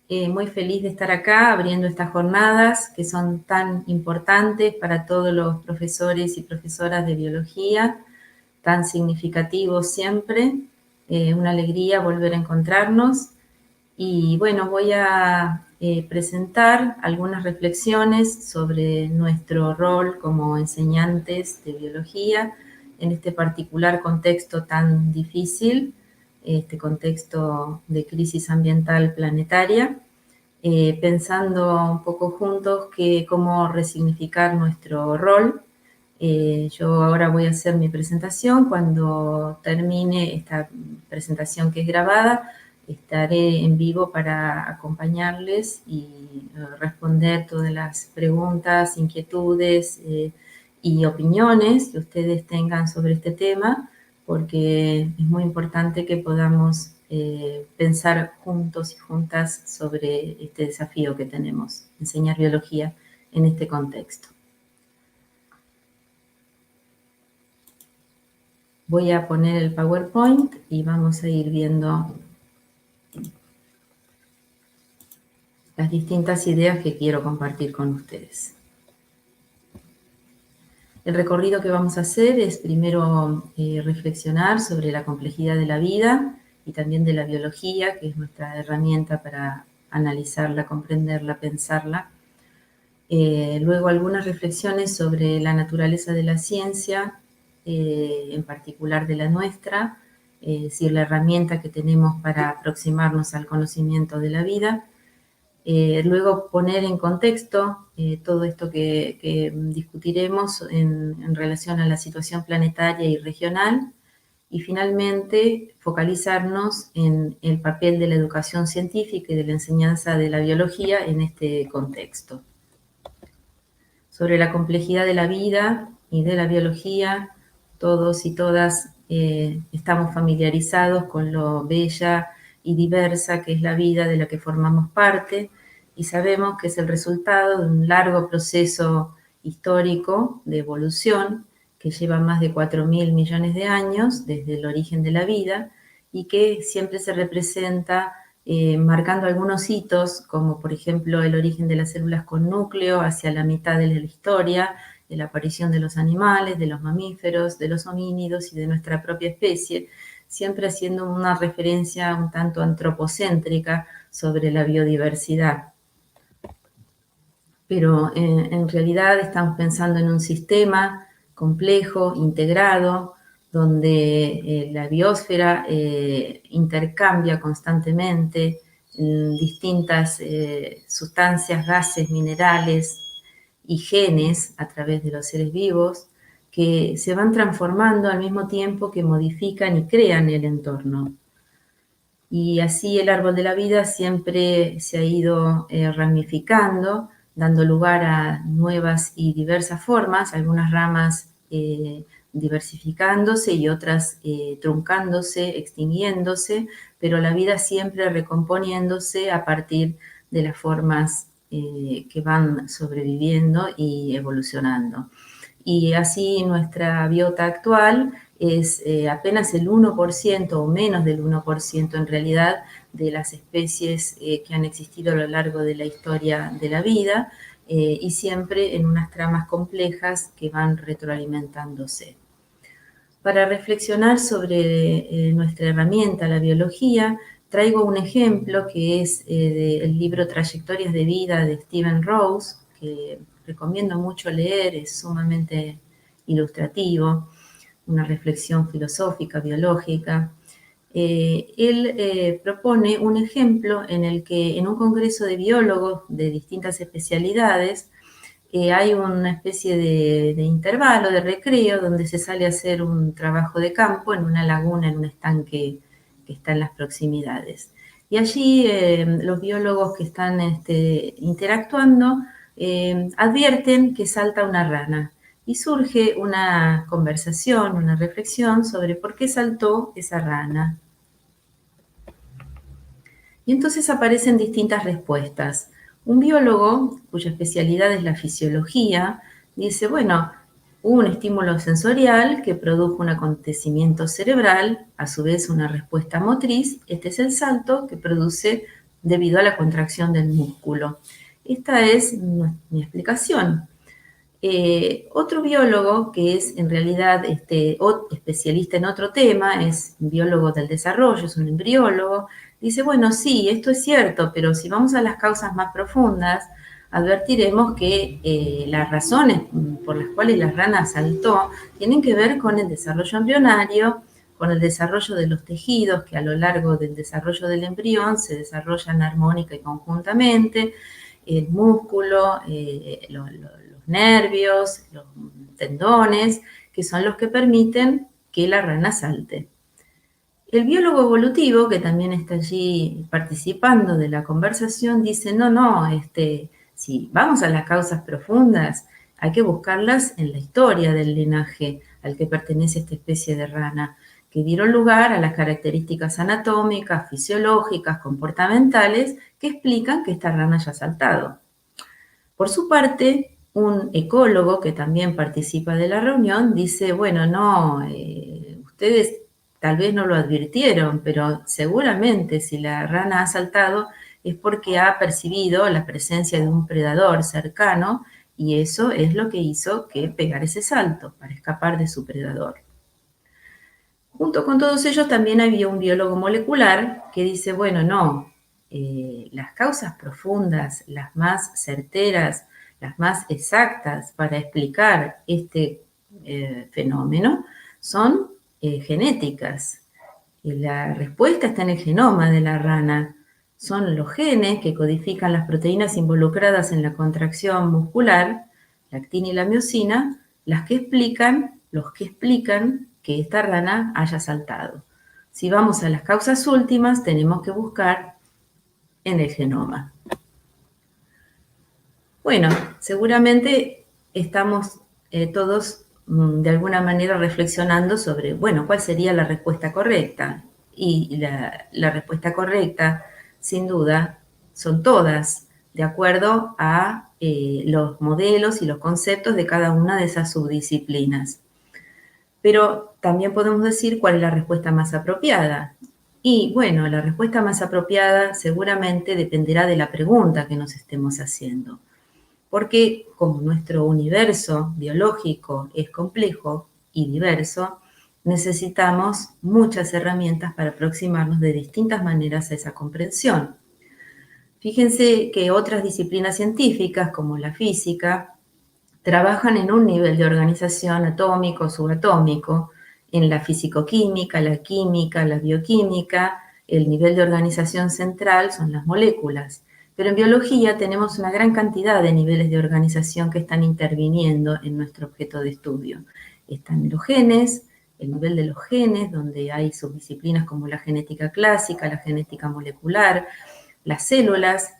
Muy feliz de estar acá abriendo estas jornadas que son tan importantes para todos los profesores y profesoras de biología, tan significativos siempre. Una alegría volver a encontrarnos. Y bueno, voy a presentar algunas reflexiones sobre nuestro rol como enseñantes de biología en este particular contexto tan difícil, este contexto de crisis ambiental planetaria, pensando un poco juntos cómo resignificar nuestro rol. Yo ahora voy a hacer mi presentación. Cuando termine esta presentación que es grabada, estaré en vivo para acompañarles y responder todas las preguntas, inquietudes y opiniones que ustedes tengan sobre este tema, porque es muy importante que podamos pensar juntos y juntas sobre este desafío que tenemos, enseñar biología en este contexto. Voy a poner el PowerPoint y vamos a ir viendo las distintas ideas que quiero compartir con ustedes. El recorrido que vamos a hacer es primero reflexionar sobre la complejidad de la vida y también de la biología, que es nuestra herramienta para analizarla, comprenderla, pensarla. Luego algunas reflexiones sobre la naturaleza de la ciencia, en particular de la nuestra, es decir, la herramienta que tenemos para aproximarnos al conocimiento de la vida. Luego poner en contexto todo esto que discutiremos en relación a la situación planetaria y regional. Y finalmente focalizarnos en el papel de la educación científica y de la enseñanza de la biología en este contexto. Sobre la complejidad de la vida y de la biología, todos y todas estamos familiarizados con lo bella y diversa que es la vida de la que formamos parte y sabemos que es el resultado de un largo proceso histórico de evolución que lleva más de 4.000 millones de años desde el origen de la vida y que siempre se representa marcando algunos hitos, como por ejemplo el origen de las células con núcleo hacia la mitad de la historia, de la aparición de los animales, de los mamíferos, de los homínidos y de nuestra propia especie, siempre haciendo una referencia un tanto antropocéntrica sobre la biodiversidad. Pero en realidad estamos pensando en un sistema complejo, integrado, donde la biosfera intercambia constantemente distintas sustancias, gases, minerales y genes a través de los seres vivos que se van transformando al mismo tiempo que modifican y crean el entorno. Y así el árbol de la vida siempre se ha ido ramificando, dando lugar a nuevas y diversas formas, algunas ramas diversificándose y otras truncándose, extinguiéndose, pero la vida siempre recomponiéndose a partir de las formas que van sobreviviendo y evolucionando. Y así nuestra biota actual es apenas el 1% o menos del 1% en realidad de las especies que han existido a lo largo de la historia de la vida y siempre en unas tramas complejas que van retroalimentándose. Para reflexionar sobre nuestra herramienta, la biología, traigo un ejemplo que es del libro Trayectorias de Vida de Steven Rose, que recomiendo mucho leer, es sumamente ilustrativo, una reflexión filosófica, biológica. Él propone un ejemplo en el que en un congreso de biólogos de distintas especialidades hay una especie de intervalo, de recreo, donde se sale a hacer un trabajo de campo en una laguna, en un estanque que está en las proximidades. Y allí los biólogos que están interactuando advierten que salta una rana y surge una conversación, una reflexión sobre por qué saltó esa rana. Y entonces aparecen distintas respuestas. Un biólogo, cuya especialidad es la fisiología, dice, bueno, hubo un estímulo sensorial que produjo un acontecimiento cerebral, a su vez una respuesta motriz, este es el salto que produce debido a la contracción del músculo. Esta es mi explicación. Otro biólogo, que es en realidad especialista en otro tema, es biólogo del desarrollo, es un embriólogo, dice, bueno, sí, esto es cierto, pero si vamos a las causas más profundas, advertiremos que las razones por las cuales la rana saltó tienen que ver con el desarrollo embrionario, con el desarrollo de los tejidos que a lo largo del desarrollo del embrión se desarrollan armónica y conjuntamente, el músculo, los nervios, los tendones, que son los que permiten que la rana salte. El biólogo evolutivo, que también está allí participando de la conversación, dice, no, si vamos a las causas profundas, hay que buscarlas en la historia del linaje al que pertenece esta especie de rana, que dieron lugar a las características anatómicas, fisiológicas, comportamentales, que explican que esta rana haya saltado. Por su parte, un ecólogo que también participa de la reunión dice, bueno, no, ustedes tal vez no lo advirtieron, pero seguramente si la rana ha saltado es porque ha percibido la presencia de un predador cercano y eso es lo que hizo que pegara ese salto para escapar de su predador. Junto con todos ellos también había un biólogo molecular que dice, bueno, no, las causas profundas, las más certeras, las más exactas para explicar este fenómeno son genéticas. Y la respuesta está en el genoma de la rana. Son los genes que codifican las proteínas involucradas en la contracción muscular, la actina y la miosina, los que explican que esta rana haya saltado. Si vamos a las causas últimas, tenemos que buscar en el genoma. Bueno, seguramente estamos todos de alguna manera reflexionando sobre, bueno, ¿cuál sería la respuesta correcta? Y la respuesta correcta, sin duda, son todas, de acuerdo a los modelos y los conceptos de cada una de esas subdisciplinas. Pero también podemos decir cuál es la respuesta más apropiada. Y bueno, la respuesta más apropiada seguramente dependerá de la pregunta que nos estemos haciendo. Porque como nuestro universo biológico es complejo y diverso, necesitamos muchas herramientas para aproximarnos de distintas maneras a esa comprensión. Fíjense que otras disciplinas científicas, como la física, trabajan en un nivel de organización atómico, subatómico. En la fisicoquímica, la química, la bioquímica, el nivel de organización central son las moléculas. Pero en biología tenemos una gran cantidad de niveles de organización que están interviniendo en nuestro objeto de estudio. Están los genes, el nivel de los genes, donde hay subdisciplinas como la genética clásica, la genética molecular, las células,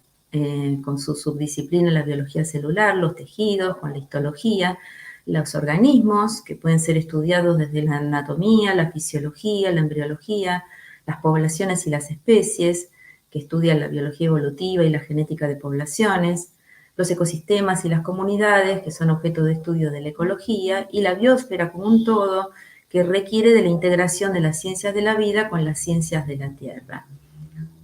con su subdisciplina la biología celular, los tejidos, con la histología, los organismos, que pueden ser estudiados desde la anatomía, la fisiología, la embriología, las poblaciones y las especies, que estudian la biología evolutiva y la genética de poblaciones, los ecosistemas y las comunidades, que son objeto de estudio de la ecología, y la biosfera como un todo, que requiere de la integración de las ciencias de la vida con las ciencias de la Tierra.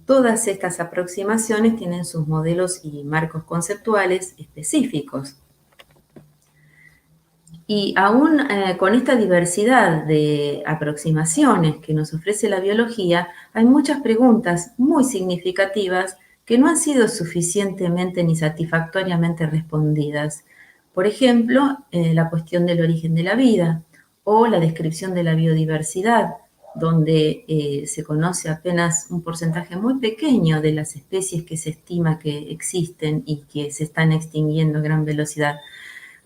Todas estas aproximaciones tienen sus modelos y marcos conceptuales específicos. Y aún con esta diversidad de aproximaciones que nos ofrece la biología, hay muchas preguntas muy significativas que no han sido suficientemente ni satisfactoriamente respondidas. Por ejemplo, la cuestión del origen de la vida o la descripción de la biodiversidad, donde se conoce apenas un porcentaje muy pequeño de las especies que se estima que existen y que se están extinguiendo a gran velocidad.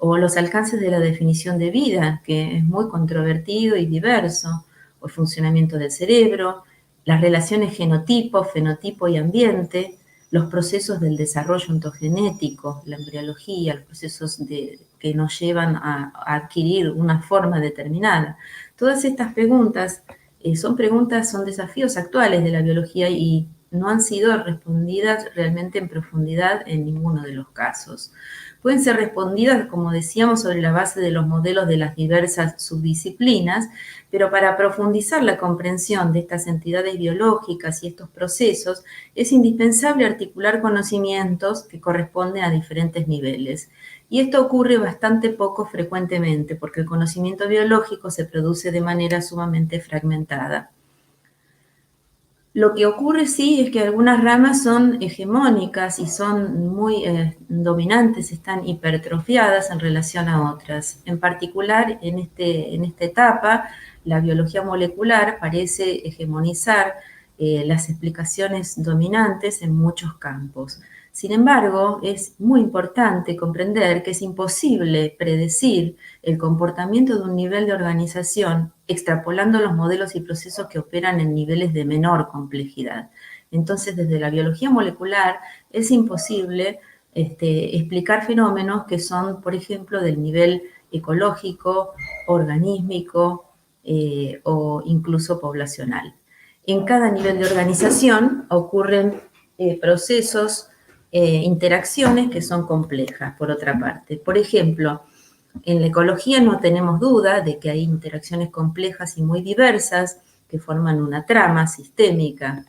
O los alcances de la definición de vida, que es muy controvertido y diverso, o el funcionamiento del cerebro, las relaciones genotipo, fenotipo y ambiente, los procesos del desarrollo ontogenético, la embriología, los procesos que nos llevan a adquirir una forma determinada. Todas estas preguntas son desafíos actuales de la biología y no han sido respondidas realmente en profundidad en ninguno de los casos. Pueden ser respondidas, como decíamos, sobre la base de los modelos de las diversas subdisciplinas, pero para profundizar la comprensión de estas entidades biológicas y estos procesos, es indispensable articular conocimientos que corresponden a diferentes niveles. Y esto ocurre bastante poco frecuentemente, porque el conocimiento biológico se produce de manera sumamente fragmentada. Lo que ocurre sí es que algunas ramas son hegemónicas y son muy dominantes, están hipertrofiadas en relación a otras. En particular, en esta etapa, la biología molecular parece hegemonizar las explicaciones dominantes en muchos campos. Sin embargo, es muy importante comprender que es imposible predecir el comportamiento de un nivel de organización extrapolando los modelos y procesos que operan en niveles de menor complejidad. Entonces, desde la biología molecular es imposible explicar fenómenos que son, por ejemplo, del nivel ecológico, organísmico o incluso poblacional. En cada nivel de organización ocurren procesos, interacciones que son complejas, por otra parte. Por ejemplo, en la ecología no tenemos duda de que hay interacciones complejas y muy diversas que forman una trama sistémica,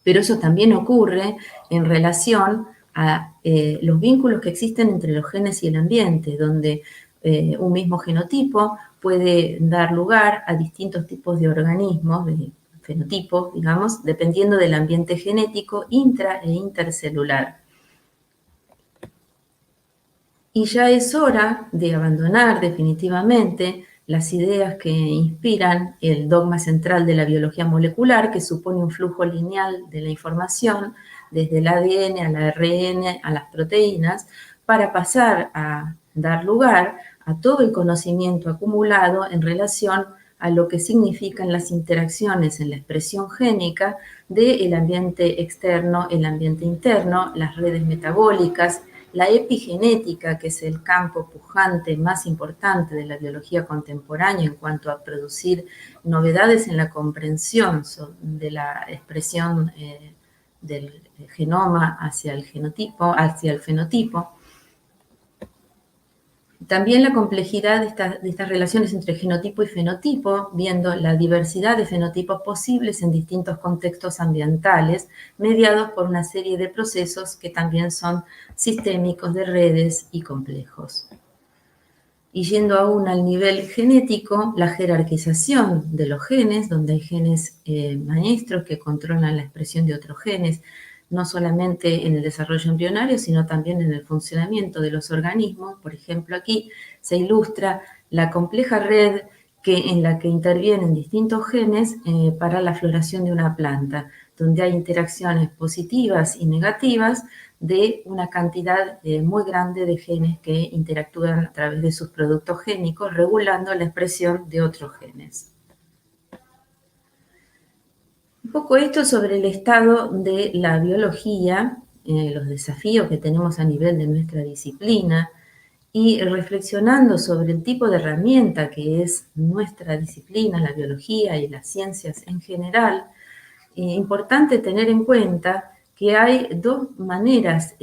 pero eso también ocurre en relación a los vínculos que existen entre los genes y el ambiente, donde un mismo genotipo puede dar lugar a distintos tipos de organismos, de fenotipos, digamos, dependiendo del ambiente genético intra e intercelular. Y ya es hora de abandonar definitivamente las ideas que inspiran el dogma central de la biología molecular, que supone un flujo lineal de la información desde el ADN al ARN a las proteínas, para pasar a dar lugar a todo el conocimiento acumulado en relación a lo que significan las interacciones en la expresión génica del ambiente externo, el ambiente interno, las redes metabólicas, la epigenética, que es el campo pujante más importante de la biología contemporánea en cuanto a producir novedades en la comprensión de la expresión del genoma hacia el genotipo, hacia el fenotipo. También la complejidad de estas relaciones entre genotipo y fenotipo, viendo la diversidad de fenotipos posibles en distintos contextos ambientales, mediados por una serie de procesos que también son sistémicos, de redes y complejos. Y yendo aún al nivel genético, la jerarquización de los genes, donde hay genes maestros que controlan la expresión de otros genes, no solamente en el desarrollo embrionario, sino también en el funcionamiento de los organismos. Por ejemplo, aquí se ilustra la compleja red en la que intervienen distintos genes para la floración de una planta, donde hay interacciones positivas y negativas de una cantidad muy grande de genes que interactúan a través de sus productos génicos, regulando la expresión de otros genes. Un poco esto sobre el estado de la biología, los desafíos que tenemos a nivel de nuestra disciplina, y reflexionando sobre el tipo de herramienta que es nuestra disciplina, la biología y las ciencias en general, importante tener en cuenta que hay dos maneras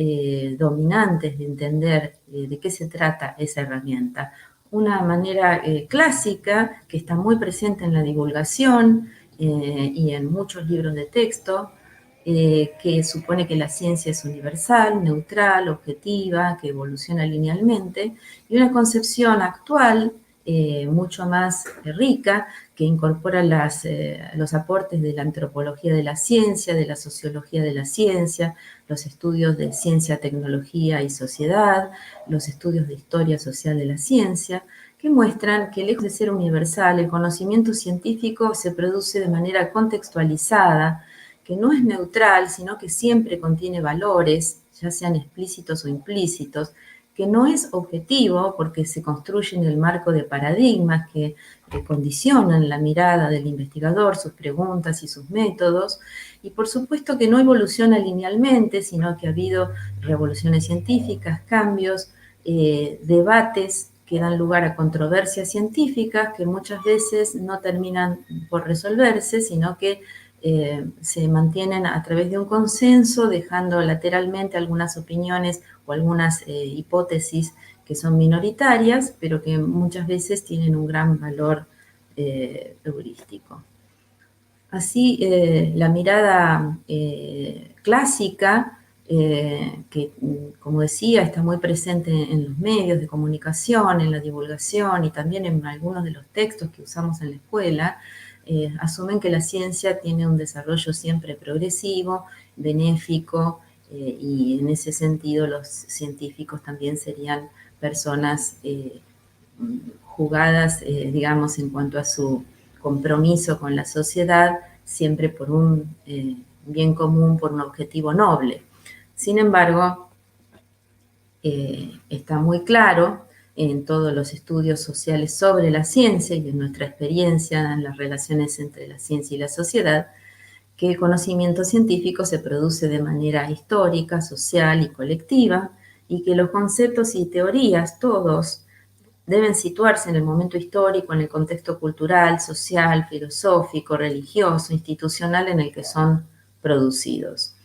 dominantes de entender de qué se trata esa herramienta. Una manera clásica, que está muy presente en la divulgación y en muchos libros de texto, que supone que la ciencia es universal, neutral, objetiva, que evoluciona linealmente, y una concepción actual mucho más rica, que incorpora los aportes de la antropología de la ciencia, de la sociología de la ciencia, los estudios de ciencia, tecnología y sociedad, los estudios de historia social de la ciencia, que muestran que lejos de ser universal, el conocimiento científico se produce de manera contextualizada, que no es neutral, sino que siempre contiene valores, ya sean explícitos o implícitos, que no es objetivo porque se construye en el marco de paradigmas que condicionan la mirada del investigador, sus preguntas y sus métodos, y por supuesto que no evoluciona linealmente, sino que ha habido revoluciones científicas, cambios, debates que dan lugar a controversias científicas que muchas veces no terminan por resolverse, sino que se mantienen a través de un consenso, dejando lateralmente algunas opiniones o algunas hipótesis que son minoritarias, pero que muchas veces tienen un gran valor heurístico. Así, la mirada clásica, que como decía, está muy presente en los medios de comunicación, en la divulgación y también en algunos de los textos que usamos en la escuela, asumen que la ciencia tiene un desarrollo siempre progresivo, benéfico, y en ese sentido los científicos también serían personas jugadas, digamos, en cuanto a su compromiso con la sociedad, siempre por un bien común, por un objetivo noble. Sin embargo, está muy claro en todos los estudios sociales sobre la ciencia y en nuestra experiencia en las relaciones entre la ciencia y la sociedad, que el conocimiento científico se produce de manera histórica, social y colectiva, y que los conceptos y teorías, todos, deben situarse en el momento histórico, en el contexto cultural, social, filosófico, religioso, institucional en el que son producidos.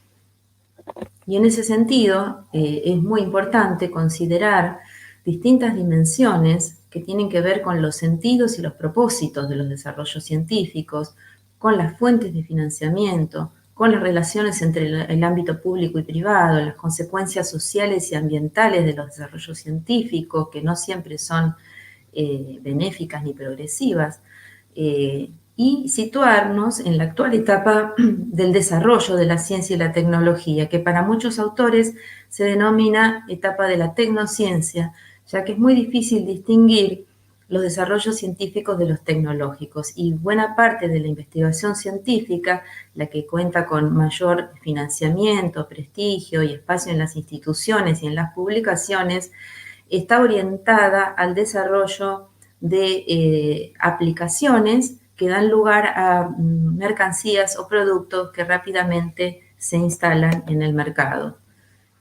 Y en ese sentido, es muy importante considerar distintas dimensiones que tienen que ver con los sentidos y los propósitos de los desarrollos científicos, con las fuentes de financiamiento, con las relaciones entre el ámbito público y privado, las consecuencias sociales y ambientales de los desarrollos científicos, que no siempre son benéficas ni progresivas, y y situarnos en la actual etapa del desarrollo de la ciencia y la tecnología, que para muchos autores se denomina etapa de la tecnociencia, ya que es muy difícil distinguir los desarrollos científicos de los tecnológicos, y buena parte de la investigación científica, la que cuenta con mayor financiamiento, prestigio y espacio en las instituciones y en las publicaciones, está orientada al desarrollo de aplicaciones que dan lugar a mercancías o productos que rápidamente se instalan en el mercado.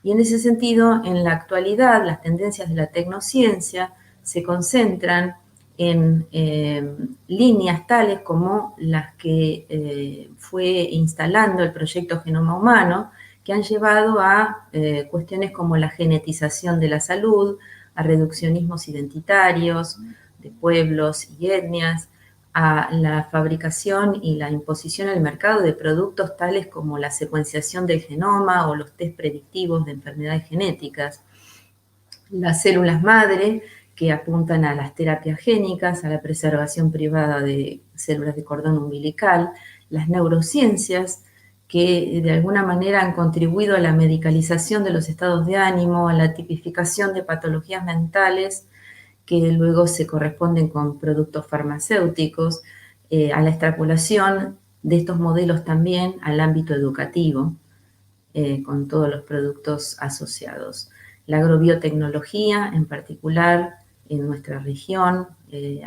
Y en ese sentido, en la actualidad, las tendencias de la tecnociencia se concentran en líneas tales como las que fue instalando el proyecto Genoma Humano, que han llevado a cuestiones como la genetización de la salud, a reduccionismos identitarios de pueblos y etnias, a la fabricación y la imposición al mercado de productos tales como la secuenciación del genoma o los test predictivos de enfermedades genéticas, las células madre que apuntan a las terapias génicas, a la preservación privada de células de cordón umbilical, las neurociencias que de alguna manera han contribuido a la medicalización de los estados de ánimo, a la tipificación de patologías mentales que luego se corresponden con productos farmacéuticos, a la extrapolación de estos modelos también al ámbito educativo, con todos los productos asociados. La agrobiotecnología, en particular en nuestra región,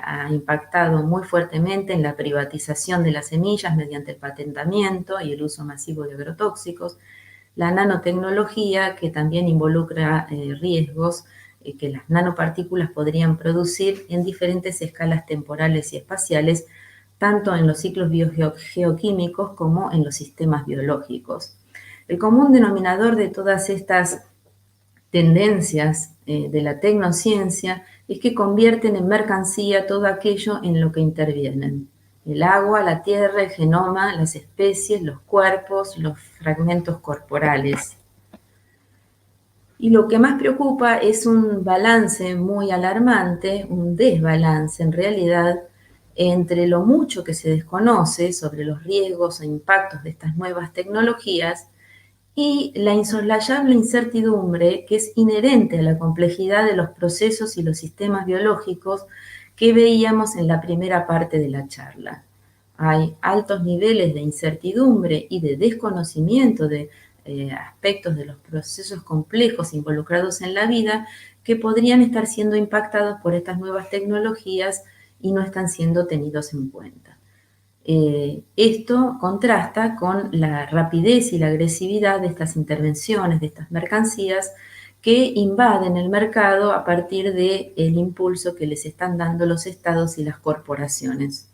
ha impactado muy fuertemente en la privatización de las semillas mediante el patentamiento y el uso masivo de agrotóxicos. La nanotecnología, que también involucra riesgos que las nanopartículas podrían producir en diferentes escalas temporales y espaciales, tanto en los ciclos biogeoquímicos como en los sistemas biológicos. El común denominador de todas estas tendencias de la tecnociencia es que convierten en mercancía todo aquello en lo que intervienen: el agua, la tierra, el genoma, las especies, los cuerpos, los fragmentos corporales. Y lo que más preocupa es un balance muy alarmante, un desbalance en realidad, entre lo mucho que se desconoce sobre los riesgos e impactos de estas nuevas tecnologías y la insoslayable incertidumbre que es inherente a la complejidad de los procesos y los sistemas biológicos que veíamos en la primera parte de la charla. Hay altos niveles de incertidumbre y de desconocimiento de aspectos de los procesos complejos involucrados en la vida que podrían estar siendo impactados por estas nuevas tecnologías y no están siendo tenidos en cuenta. Esto contrasta con la rapidez y la agresividad de estas intervenciones, de estas mercancías que invaden el mercado a partir del impulso que les están dando los estados y las corporaciones.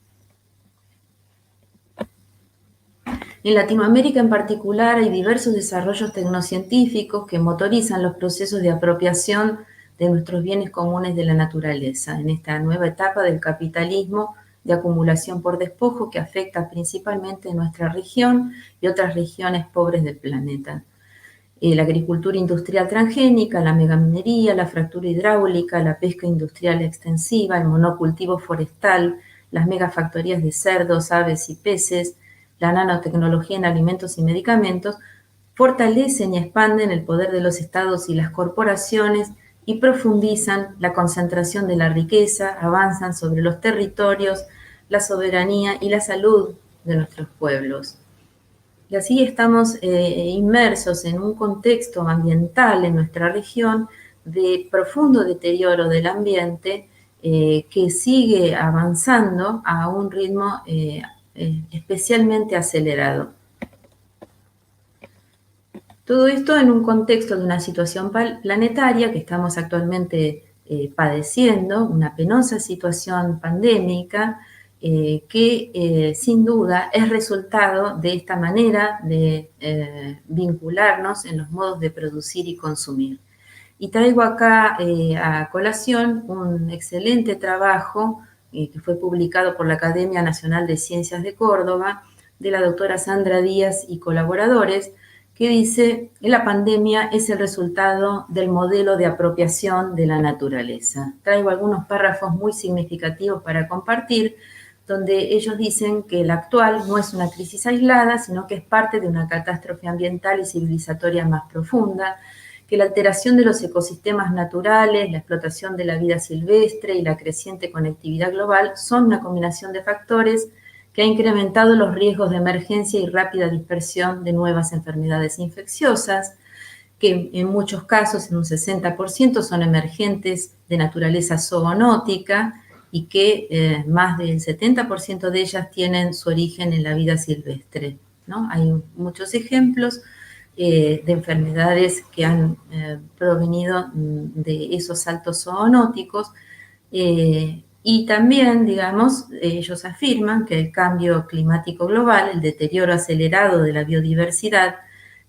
En Latinoamérica en particular hay diversos desarrollos tecnocientíficos que motorizan los procesos de apropiación de nuestros bienes comunes de la naturaleza en esta nueva etapa del capitalismo de acumulación por despojo que afecta principalmente a nuestra región y otras regiones pobres del planeta. La agricultura industrial transgénica, la megaminería, la fractura hidráulica, la pesca industrial extensiva, el monocultivo forestal, las megafactorías de cerdos, aves y peces, la nanotecnología en alimentos y medicamentos, fortalecen y expanden el poder de los estados y las corporaciones y profundizan la concentración de la riqueza, avanzan sobre los territorios, la soberanía y la salud de nuestros pueblos. Y así estamos inmersos en un contexto ambiental en nuestra región de profundo deterioro del ambiente que sigue avanzando a un ritmo especialmente acelerado. Todo esto en un contexto de una situación planetaria que estamos actualmente padeciendo, una penosa situación pandémica que sin duda es resultado de esta manera de vincularnos en los modos de producir y consumir. Y traigo acá a colación un excelente trabajo que fue publicado por la Academia Nacional de Ciencias de Córdoba, de la doctora Sandra Díaz y colaboradores, que dice que la pandemia es el resultado del modelo de apropiación de la naturaleza. Traigo algunos párrafos muy significativos para compartir, donde ellos dicen que la actual no es una crisis aislada, sino que es parte de una catástrofe ambiental y civilizatoria más profunda, que la alteración de los ecosistemas naturales, la explotación de la vida silvestre y la creciente conectividad global son una combinación de factores que ha incrementado los riesgos de emergencia y rápida dispersión de nuevas enfermedades infecciosas, que en muchos casos, en un 60%, son emergentes de naturaleza zoonótica y que más del 70% de ellas tienen su origen en la vida silvestre, ¿no? Hay muchos ejemplos de enfermedades que han provenido de esos saltos zoonóticos y también, digamos, ellos afirman que el cambio climático global, el deterioro acelerado de la biodiversidad,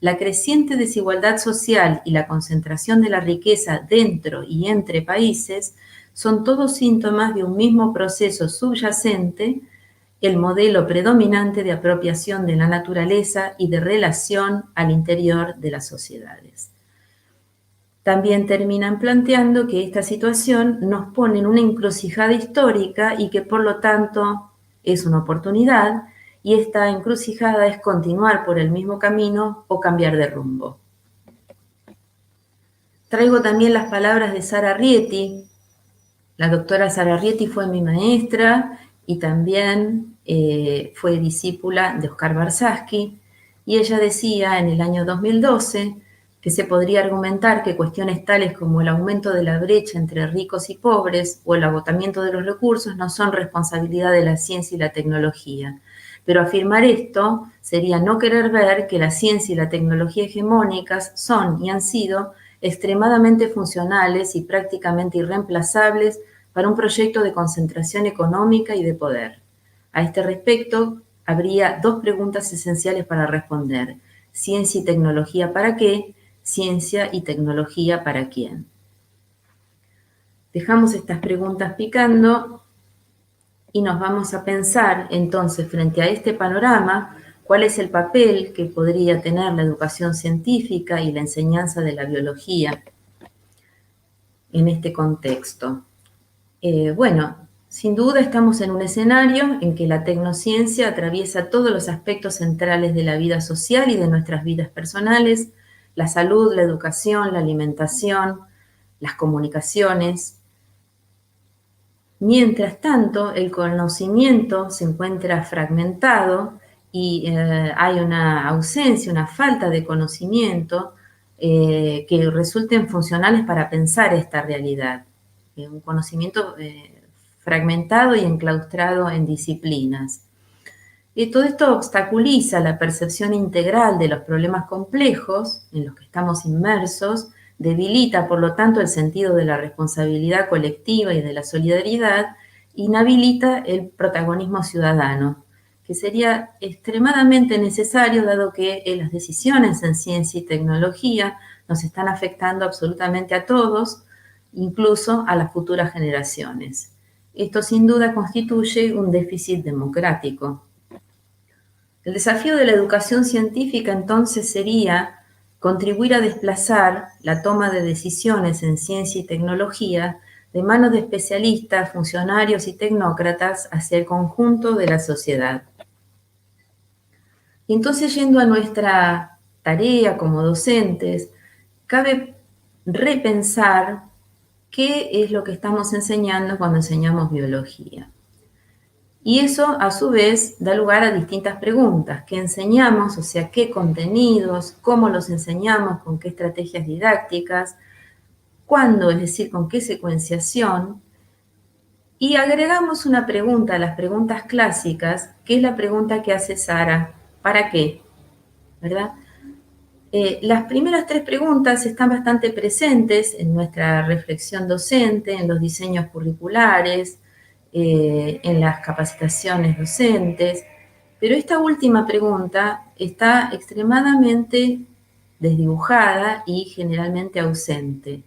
la creciente desigualdad social y la concentración de la riqueza dentro y entre países son todos síntomas de un mismo proceso subyacente, el modelo predominante de apropiación de la naturaleza y de relación al interior de las sociedades. También terminan planteando que esta situación nos pone en una encrucijada histórica y que por lo tanto es una oportunidad, y esta encrucijada es continuar por el mismo camino o cambiar de rumbo. Traigo también las palabras de Sara Rieti. La doctora Sara Rieti fue mi maestra y también fue discípula de Oscar Barsaski, y ella decía en el año 2012 que se podría argumentar que cuestiones tales como el aumento de la brecha entre ricos y pobres o el agotamiento de los recursos no son responsabilidad de la ciencia y la tecnología. Pero afirmar esto sería no querer ver que la ciencia y la tecnología hegemónicas son y han sido extremadamente funcionales y prácticamente irreemplazables para un proyecto de concentración económica y de poder. A este respecto, habría dos preguntas esenciales para responder. ¿Ciencia y tecnología para qué? Ciencia y tecnología para quién. Dejamos estas preguntas picando y nos vamos a pensar entonces frente a este panorama cuál es el papel que podría tener la educación científica y la enseñanza de la biología en este contexto. Bueno, sin duda estamos en un escenario en que la tecnociencia atraviesa todos los aspectos centrales de la vida social y de nuestras vidas personales: la salud, la educación, la alimentación, las comunicaciones. Mientras tanto, el conocimiento se encuentra fragmentado y hay una ausencia, una falta de conocimiento que resulten funcionales para pensar esta realidad. Un conocimiento fragmentado y enclaustrado en disciplinas. Y todo esto obstaculiza la percepción integral de los problemas complejos en los que estamos inmersos, debilita, por lo tanto, el sentido de la responsabilidad colectiva y de la solidaridad, inhabilita el protagonismo ciudadano, que sería extremadamente necesario dado que las decisiones en ciencia y tecnología nos están afectando absolutamente a todos, incluso a las futuras generaciones. Esto sin duda constituye un déficit democrático. El desafío de la educación científica entonces sería contribuir a desplazar la toma de decisiones en ciencia y tecnología de manos de especialistas, funcionarios y tecnócratas hacia el conjunto de la sociedad. Y entonces, yendo a nuestra tarea como docentes, cabe repensar qué es lo que estamos enseñando cuando enseñamos biología. Y eso, a su vez, da lugar a distintas preguntas. ¿Qué enseñamos? O sea, ¿qué contenidos? ¿Cómo los enseñamos? ¿Con qué estrategias didácticas? ¿Cuándo? Es decir, ¿con qué secuenciación? Y agregamos una pregunta a las preguntas clásicas, que es la pregunta que hace Sara. ¿Para qué? ¿Verdad? Las primeras tres preguntas están bastante presentes en nuestra reflexión docente, en los diseños curriculares, en las capacitaciones docentes, pero esta última pregunta está extremadamente desdibujada y generalmente ausente.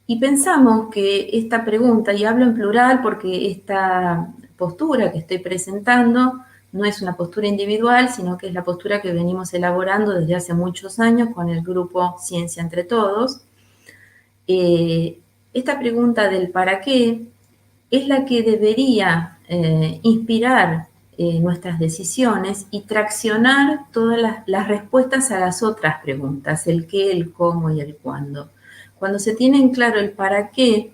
Y pensamos que esta pregunta, y hablo en plural porque esta postura que estoy presentando no es una postura individual, sino que es la postura que venimos elaborando desde hace muchos años con el grupo Ciencia Entre Todos. Esta pregunta del ¿para qué? Es la que debería inspirar nuestras decisiones y traccionar todas las respuestas a las otras preguntas, el qué, el cómo y el cuándo. Cuando se tiene en claro el para qué,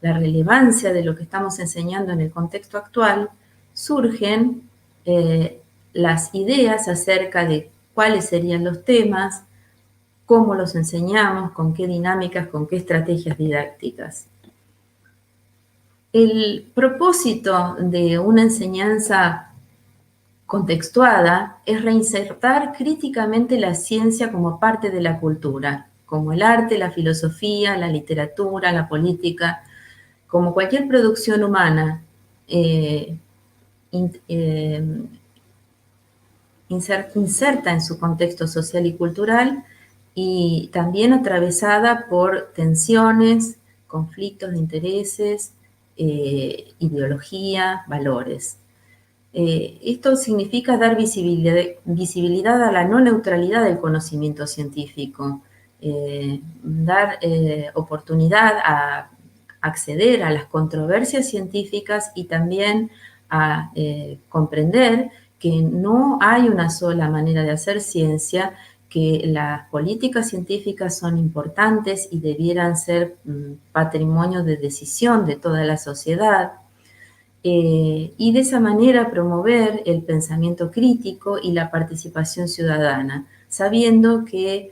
la relevancia de lo que estamos enseñando en el contexto actual, surgen las ideas acerca de cuáles serían los temas, cómo los enseñamos, con qué dinámicas, con qué estrategias didácticas. El propósito de una enseñanza contextuada es reinsertar críticamente la ciencia como parte de la cultura, como el arte, la filosofía, la literatura, la política, como cualquier producción humana, inserta en su contexto social y cultural y también atravesada por tensiones, conflictos de intereses, ideología, valores. Esto significa dar visibilidad a la no neutralidad del conocimiento científico, dar oportunidad a acceder a las controversias científicas y también a comprender que no hay una sola manera de hacer ciencia, que las políticas científicas son importantes y debieran ser patrimonio de decisión de toda la sociedad, y de esa manera promover el pensamiento crítico y la participación ciudadana, sabiendo que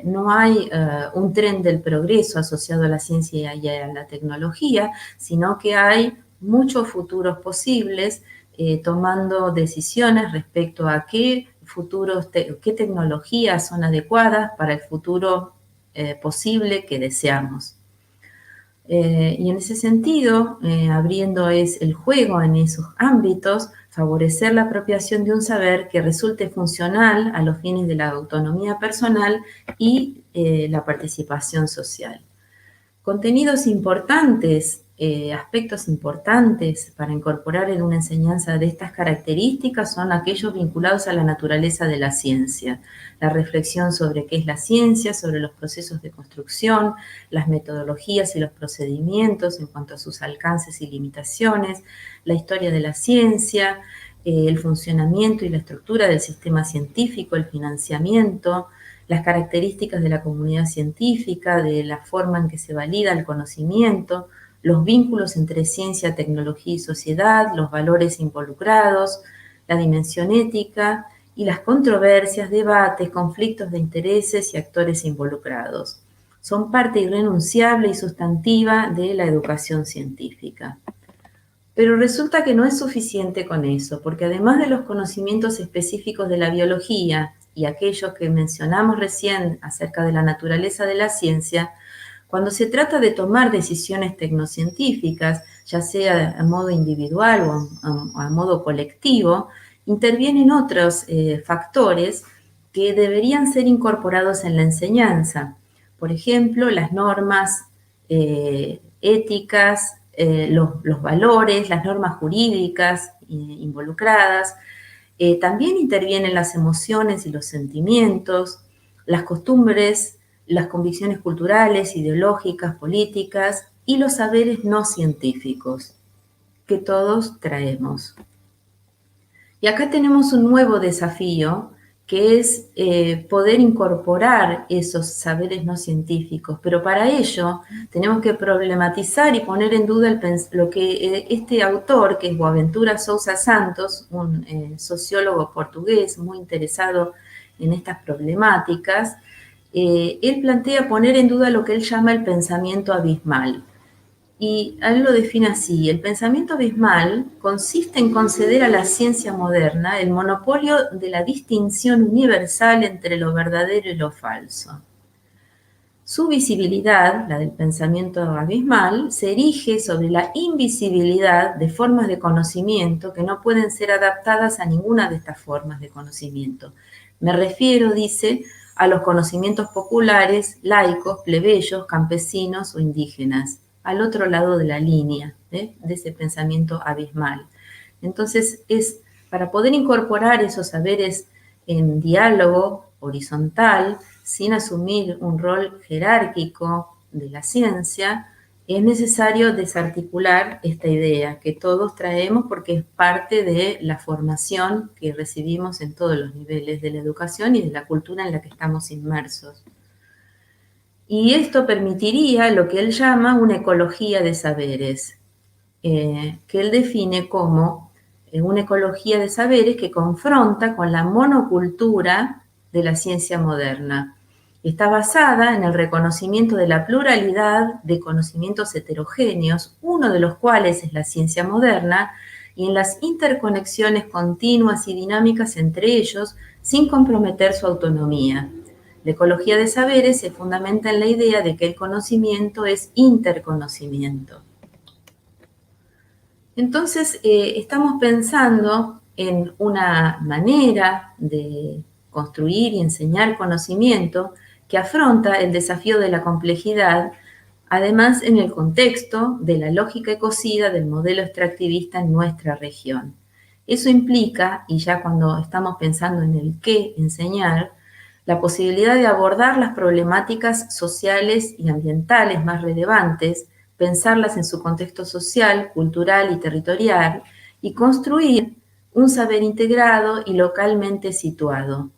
no hay un tren del progreso asociado a la ciencia y a la tecnología, sino que hay muchos futuros posibles, tomando decisiones respecto a qué tecnologías son adecuadas para el futuro posible que deseamos. Y en ese sentido, abriendo el juego en esos ámbitos, favorecer la apropiación de un saber que resulte funcional a los fines de la autonomía personal y la participación social. Contenidos importantes, aspectos importantes para incorporar en una enseñanza de estas características son aquellos vinculados a la naturaleza de la ciencia, la reflexión sobre qué es la ciencia, sobre los procesos de construcción, las metodologías y los procedimientos en cuanto a sus alcances y limitaciones, la historia de la ciencia, el funcionamiento y la estructura del sistema científico, el financiamiento, las características de la comunidad científica, de la forma en que se valida el conocimiento, los vínculos entre ciencia, tecnología y sociedad, los valores involucrados, la dimensión ética y las controversias, debates, conflictos de intereses y actores involucrados. Son parte irrenunciable y sustantiva de la educación científica. Pero resulta que no es suficiente con eso, porque además de los conocimientos específicos de la biología y aquellos que mencionamos recién acerca de la naturaleza de la ciencia, cuando se trata de tomar decisiones tecnocientíficas, ya sea a modo individual o a modo colectivo, intervienen otros factores que deberían ser incorporados en la enseñanza. Por ejemplo, las normas éticas, los valores, las normas jurídicas involucradas. También intervienen las emociones y los sentimientos, las costumbres, las convicciones culturales, ideológicas, políticas y los saberes no científicos que todos traemos. Y acá tenemos un nuevo desafío, que es poder incorporar esos saberes no científicos, pero para ello tenemos que problematizar y poner en duda lo que este autor, que es Boaventura Sousa Santos, un sociólogo portugués muy interesado en estas problemáticas, él plantea poner en duda lo que él llama el pensamiento abismal. Y él lo define así: el pensamiento abismal consiste en conceder a la ciencia moderna el monopolio de la distinción universal entre lo verdadero y lo falso. Su visibilidad, la del pensamiento abismal, se erige sobre la invisibilidad de formas de conocimiento que no pueden ser adaptadas a ninguna de estas formas de conocimiento. Me refiero, dice, a los conocimientos populares, laicos, plebeyos, campesinos o indígenas, al otro lado de la línea, de ese pensamiento abismal. Entonces, es para poder incorporar esos saberes en diálogo horizontal, sin asumir un rol jerárquico de la ciencia, es necesario desarticular esta idea que todos traemos porque es parte de la formación que recibimos en todos los niveles de la educación y de la cultura en la que estamos inmersos. Y esto permitiría lo que él llama una ecología de saberes, que él define como una ecología de saberes que confronta con la monocultura de la ciencia moderna. Está basada en el reconocimiento de la pluralidad de conocimientos heterogéneos, uno de los cuales es la ciencia moderna, y en las interconexiones continuas y dinámicas entre ellos, sin comprometer su autonomía. La ecología de saberes se fundamenta en la idea de que el conocimiento es interconocimiento. Entonces, estamos pensando en una manera de construir y enseñar conocimiento que afronta el desafío de la complejidad, además en el contexto de la lógica ecocida del modelo extractivista en nuestra región. Eso implica, y ya cuando estamos pensando en el qué enseñar, la posibilidad de abordar las problemáticas sociales y ambientales más relevantes, pensarlas en su contexto social, cultural y territorial, y construir un saber integrado y localmente situado,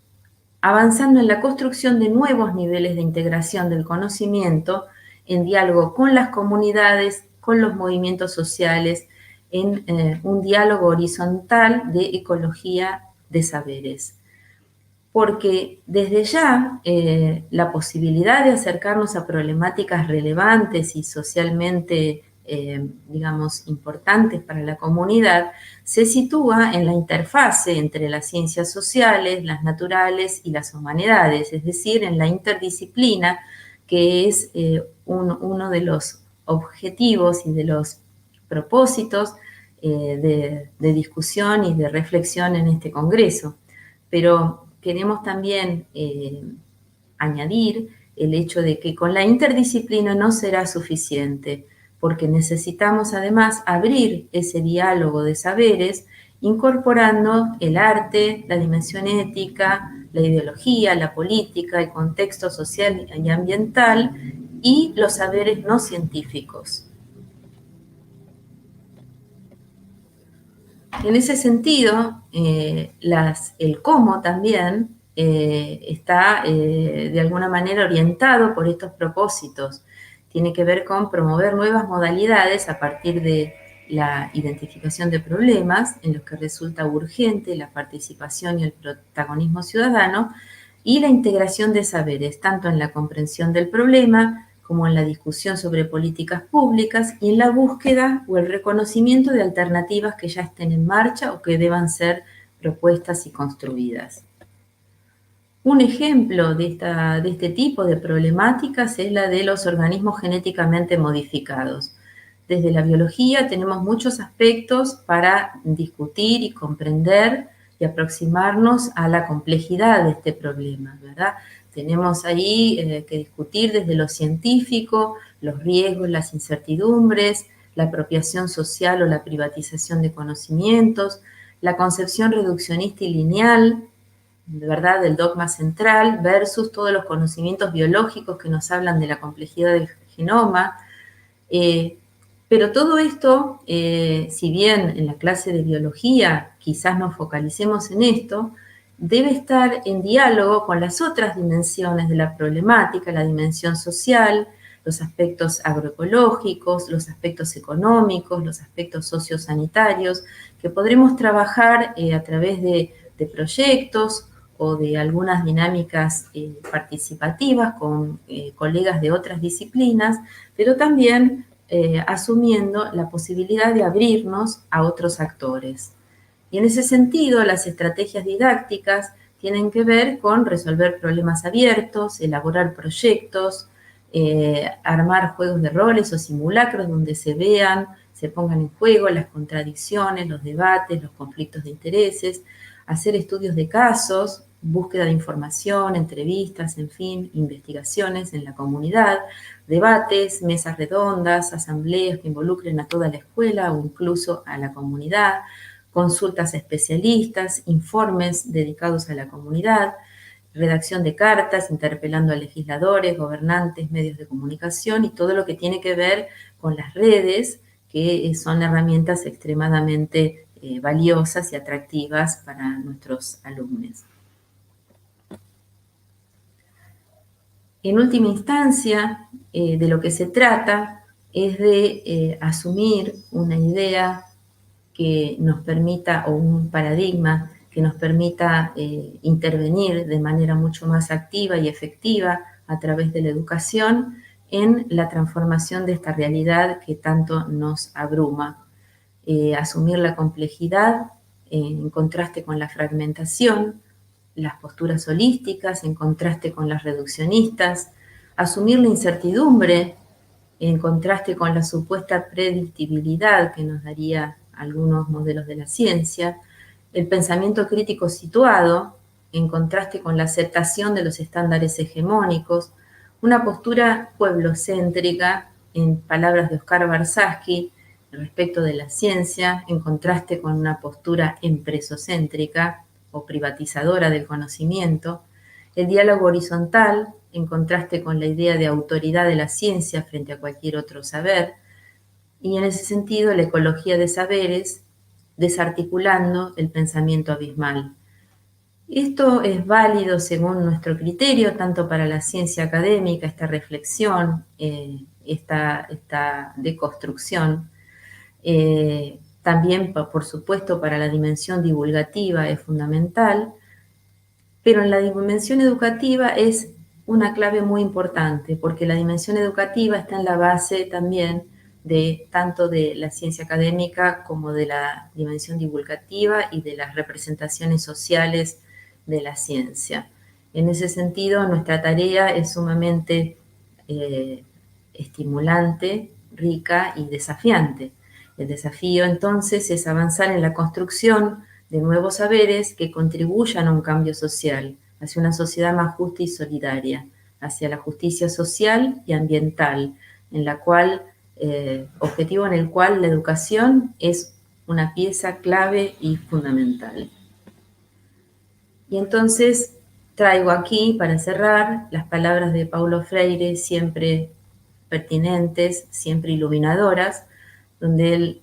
avanzando en la construcción de nuevos niveles de integración del conocimiento en diálogo con las comunidades, con los movimientos sociales, en un diálogo horizontal de ecología de saberes. Porque desde ya la posibilidad de acercarnos a problemáticas relevantes y socialmente, digamos, importantes para la comunidad, se sitúa en la interfase entre las ciencias sociales, las naturales y las humanidades, es decir, en la interdisciplina, que es uno de los objetivos y de los propósitos de discusión y de reflexión en este congreso. Pero queremos también añadir el hecho de que con la interdisciplina no será suficiente, porque necesitamos además abrir ese diálogo de saberes incorporando el arte, la dimensión ética, la ideología, la política, el contexto social y ambiental y los saberes no científicos. En ese sentido, el cómo también está de alguna manera orientado por estos propósitos. Tiene que ver con promover nuevas modalidades a partir de la identificación de problemas en los que resulta urgente la participación y el protagonismo ciudadano y la integración de saberes, tanto en la comprensión del problema como en la discusión sobre políticas públicas y en la búsqueda o el reconocimiento de alternativas que ya estén en marcha o que deban ser propuestas y construidas. Un ejemplo de este tipo de problemáticas es la de los organismos genéticamente modificados. Desde la biología tenemos muchos aspectos para discutir y comprender y aproximarnos a la complejidad de este problema, ¿verdad? Tenemos ahí que discutir desde lo científico, los riesgos, las incertidumbres, la apropiación social o la privatización de conocimientos, la concepción reduccionista y lineal, de verdad, del dogma central versus todos los conocimientos biológicos que nos hablan de la complejidad del genoma. Pero todo esto, si bien en la clase de biología quizás nos focalicemos en esto, debe estar en diálogo con las otras dimensiones de la problemática, la dimensión social, los aspectos agroecológicos, los aspectos económicos, los aspectos sociosanitarios, que podremos trabajar a través de proyectos o de algunas dinámicas participativas con colegas de otras disciplinas, pero también asumiendo la posibilidad de abrirnos a otros actores. Y en ese sentido, las estrategias didácticas tienen que ver con resolver problemas abiertos, elaborar proyectos, armar juegos de roles o simulacros donde se pongan en juego las contradicciones, los debates, los conflictos de intereses, hacer estudios de casos, búsqueda de información, entrevistas, en fin, investigaciones en la comunidad, debates, mesas redondas, asambleas que involucren a toda la escuela o incluso a la comunidad, consultas a especialistas, informes dedicados a la comunidad, redacción de cartas, interpelando a legisladores, gobernantes, medios de comunicación y todo lo que tiene que ver con las redes, que son herramientas extremadamente valiosas y atractivas para nuestros alumnos. En última instancia, de lo que se trata es de asumir una idea que nos permita, o un paradigma que nos permita intervenir de manera mucho más activa y efectiva a través de la educación en la transformación de esta realidad que tanto nos abruma. Asumir la complejidad en contraste con la fragmentación, las posturas holísticas en contraste con las reduccionistas, asumir la incertidumbre en contraste con la supuesta predictibilidad que nos daría algunos modelos de la ciencia, el pensamiento crítico situado en contraste con la aceptación de los estándares hegemónicos, una postura pueblocéntrica, en palabras de Oscar Barsasky, respecto de la ciencia, en contraste con una postura empresocéntrica o privatizadora del conocimiento, el diálogo horizontal, en contraste con la idea de autoridad de la ciencia frente a cualquier otro saber, y en ese sentido la ecología de saberes, desarticulando el pensamiento abismal. Esto es válido según nuestro criterio, tanto para la ciencia académica, esta reflexión, esta deconstrucción, también, por supuesto, para la dimensión divulgativa es fundamental, pero en la dimensión educativa es una clave muy importante, porque la dimensión educativa está en la base también de tanto de la ciencia académica como de la dimensión divulgativa y de las representaciones sociales de la ciencia. En ese sentido, nuestra tarea es sumamente estimulante, rica y desafiante. El desafío entonces es avanzar en la construcción de nuevos saberes que contribuyan a un cambio social, hacia una sociedad más justa y solidaria, hacia la justicia social y ambiental, en la cual, objetivo en el cual la educación es una pieza clave y fundamental. Y entonces traigo aquí, para cerrar, las palabras de Paulo Freire, siempre pertinentes, siempre iluminadoras, donde él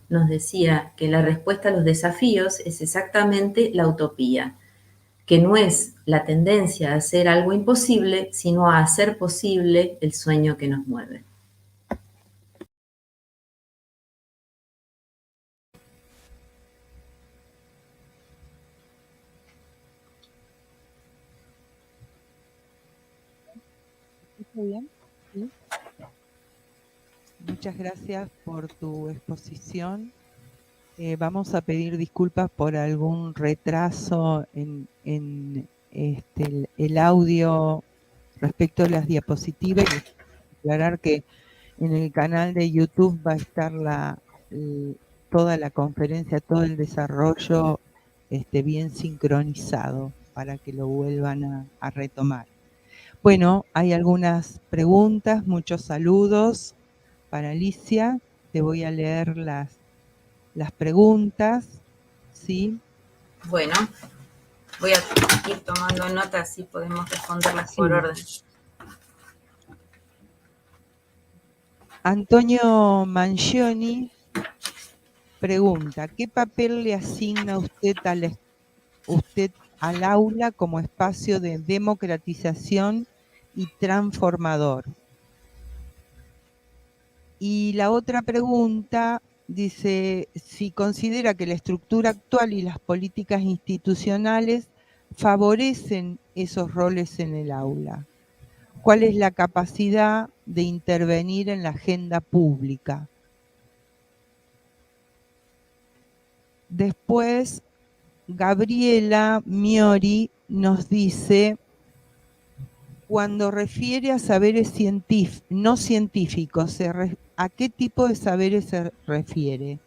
nos decía que la respuesta a los desafíos es exactamente la utopía, que no es la tendencia a hacer algo imposible, sino a hacer posible el sueño que nos mueve. ¿Está bien? ¿Sí? Muchas gracias por tu exposición. Vamos a pedir disculpas por algún retraso en el audio respecto a las diapositivas y aclarar que en el canal de YouTube va a estar toda la conferencia, todo el desarrollo bien sincronizado para que lo vuelvan a retomar. Bueno, hay algunas preguntas, muchos saludos para Alicia. Te voy a leer las preguntas, ¿sí? Bueno, voy a ir tomando nota, así podemos responderlas por orden. Antonio Mangioni pregunta, ¿qué papel le asigna usted al aula como espacio de democratización y transformador? Y la otra pregunta dice, si considera que la estructura actual y las políticas institucionales favorecen esos roles en el aula. ¿Cuál es la capacidad de intervenir en la agenda pública? Después, Gabriela Miori nos dice, cuando refiere a saberes no científicos, ¿a qué tipo de saberes se refiere?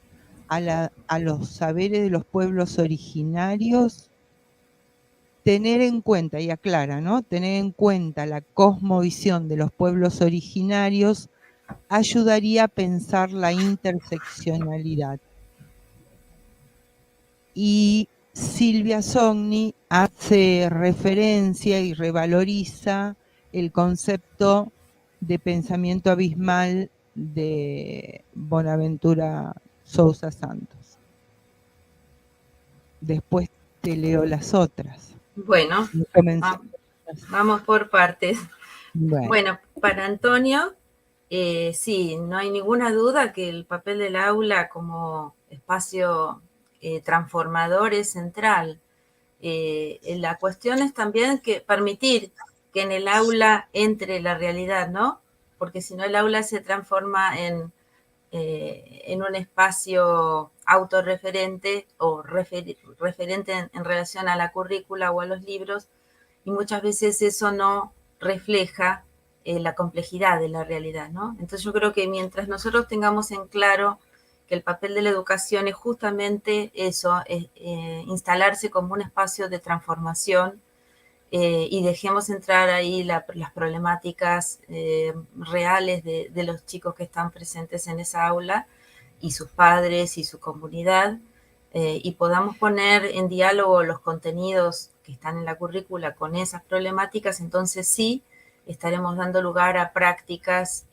¿A los saberes de los pueblos originarios? Tener en cuenta, y aclara, ¿no? Tener en cuenta la cosmovisión de los pueblos originarios ayudaría a pensar la interseccionalidad. Y Silvia Sogni hace referencia y revaloriza el concepto de pensamiento abismal de Bonaventura Sousa Santos. Después te leo las otras. Bueno, vamos por partes. Bueno, para Antonio, sí, no hay ninguna duda que el papel del aula como espacio transformador es central. La cuestión es también que permitir que en el aula entre la realidad, ¿no? Porque si no el aula se transforma en un espacio autorreferente o referente en relación a la currícula o a los libros, y muchas veces eso no refleja la complejidad de la realidad, ¿no? Entonces yo creo que mientras nosotros tengamos en claro que el papel de la educación es justamente eso, instalarse como un espacio de transformación, y dejemos entrar ahí las problemáticas reales de los chicos que están presentes en esa aula y sus padres y su comunidad, y podamos poner en diálogo los contenidos que están en la currícula con esas problemáticas, entonces sí estaremos dando lugar a prácticas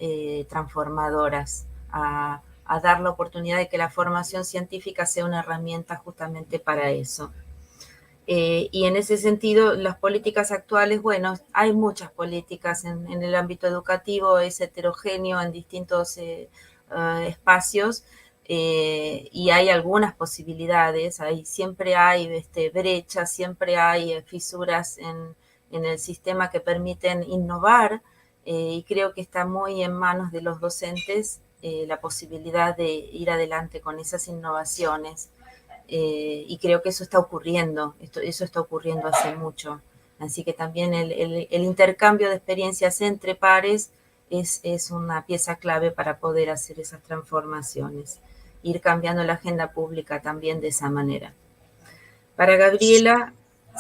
transformadoras, a dar la oportunidad de que la formación científica sea una herramienta justamente para eso. Y en ese sentido, las políticas actuales, bueno, hay muchas políticas en el ámbito educativo, es heterogéneo en distintos espacios, y hay algunas posibilidades, siempre hay brechas, siempre hay fisuras en el sistema que permiten innovar, y creo que está muy en manos de los docentes la posibilidad de ir adelante con esas innovaciones. Y creo que eso está ocurriendo, eso está ocurriendo hace mucho. Así que también el intercambio de experiencias entre pares es una pieza clave para poder hacer esas transformaciones, ir cambiando la agenda pública también de esa manera. Para Gabriela,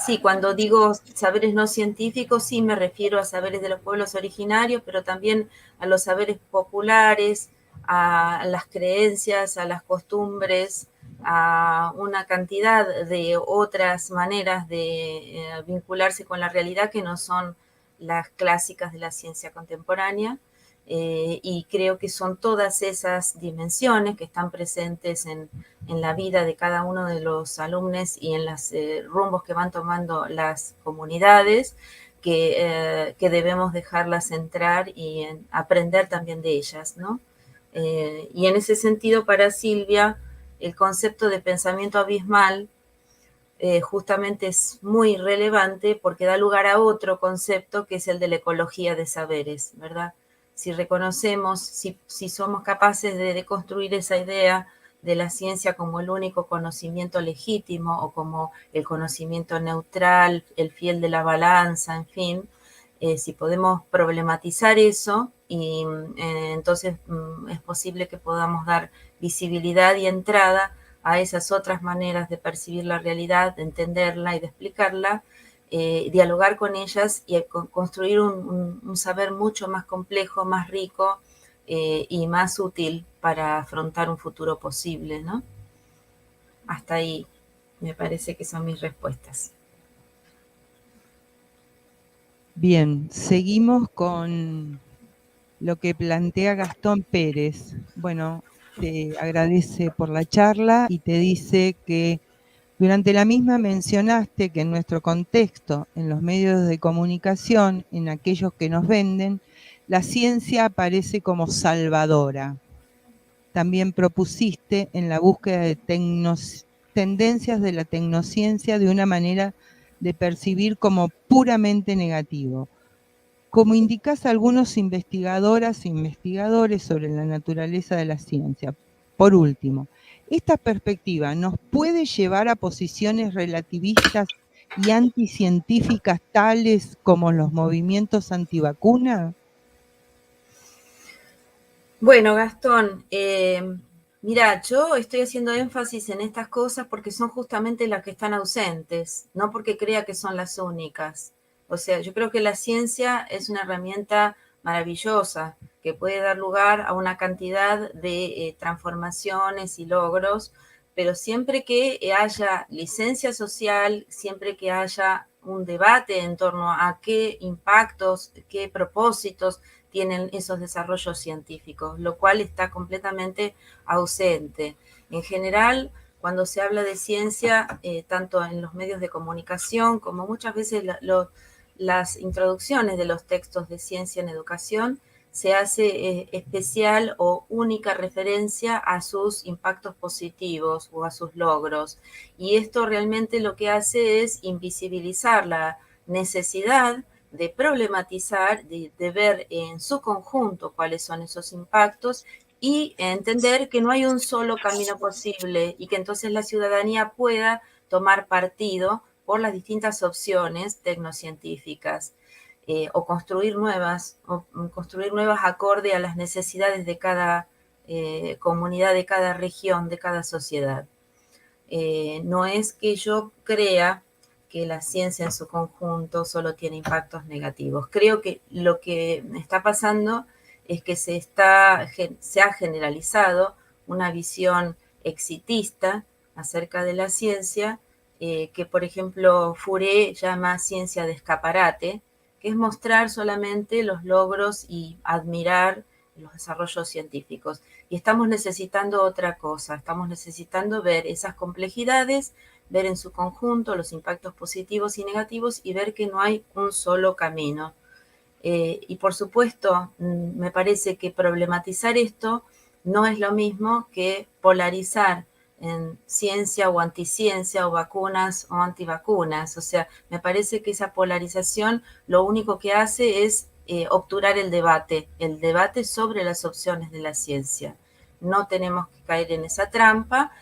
sí, cuando digo saberes no científicos, sí me refiero a saberes de los pueblos originarios, pero también a los saberes populares, a las creencias, a las costumbres, a una cantidad de otras maneras de vincularse con la realidad que no son las clásicas de la ciencia contemporánea, y creo que son todas esas dimensiones que están presentes en la vida de cada uno de los alumnos y en los rumbos que van tomando las comunidades, que debemos dejarlas entrar y aprender también de ellas, ¿no? Y en ese sentido, para Silvia, el concepto de pensamiento abismal justamente es muy relevante porque da lugar a otro concepto que es el de la ecología de saberes, ¿verdad? Si reconocemos, si somos capaces de deconstruir esa idea de la ciencia como el único conocimiento legítimo o como el conocimiento neutral, el fiel de la balanza, en fin, si podemos problematizar eso, y entonces es posible que podamos dar visibilidad y entrada a esas otras maneras de percibir la realidad, de entenderla y de explicarla, dialogar con ellas y construir un saber mucho más complejo, más rico y más útil para afrontar un futuro posible, ¿no? Hasta ahí me parece que son mis respuestas. Bien, seguimos con lo que plantea Gastón Pérez. Bueno, te agradece por la charla y te dice que durante la misma mencionaste que en nuestro contexto, en los medios de comunicación, en aquellos que nos venden, la ciencia aparece como salvadora. También propusiste en la búsqueda de tendencias de la tecnociencia de una manera de percibir como puramente negativo. Como indicás algunos investigadoras e investigadores sobre la naturaleza de la ciencia. Por último, ¿esta perspectiva nos puede llevar a posiciones relativistas y anticientíficas tales como los movimientos antivacuna? Bueno, Gastón, mira, yo estoy haciendo énfasis en estas cosas porque son justamente las que están ausentes, no porque crea que son las únicas. O sea, yo creo que la ciencia es una herramienta maravillosa que puede dar lugar a una cantidad de transformaciones y logros, pero siempre que haya licencia social, siempre que haya un debate en torno a qué impactos, qué propósitos tienen esos desarrollos científicos, lo cual está completamente ausente. En general, cuando se habla de ciencia, tanto en los medios de comunicación como muchas veces las introducciones de los textos de ciencia en educación, se hace especial o única referencia a sus impactos positivos o a sus logros. Y esto realmente lo que hace es invisibilizar la necesidad de problematizar, de ver en su conjunto cuáles son esos impactos y entender que no hay un solo camino posible y que entonces la ciudadanía pueda tomar partido por las distintas opciones tecnocientíficas. O construir nuevas acorde a las necesidades de cada comunidad, de cada región, de cada sociedad. No es que yo crea que la ciencia en su conjunto solo tiene impactos negativos. Creo que lo que está pasando es que se ha generalizado una visión exitista acerca de la ciencia, que por ejemplo Fourier llama ciencia de escaparate, que es mostrar solamente los logros y admirar los desarrollos científicos. Y estamos necesitando otra cosa, estamos necesitando ver esas complejidades, ver en su conjunto los impactos positivos y negativos y ver que no hay un solo camino. Y por supuesto, me parece que problematizar esto no es lo mismo que polarizar en ciencia o anticiencia o vacunas o antivacunas. O sea, me parece que esa polarización lo único que hace es obturar el debate sobre las opciones de la ciencia. No tenemos que caer en esa trampa.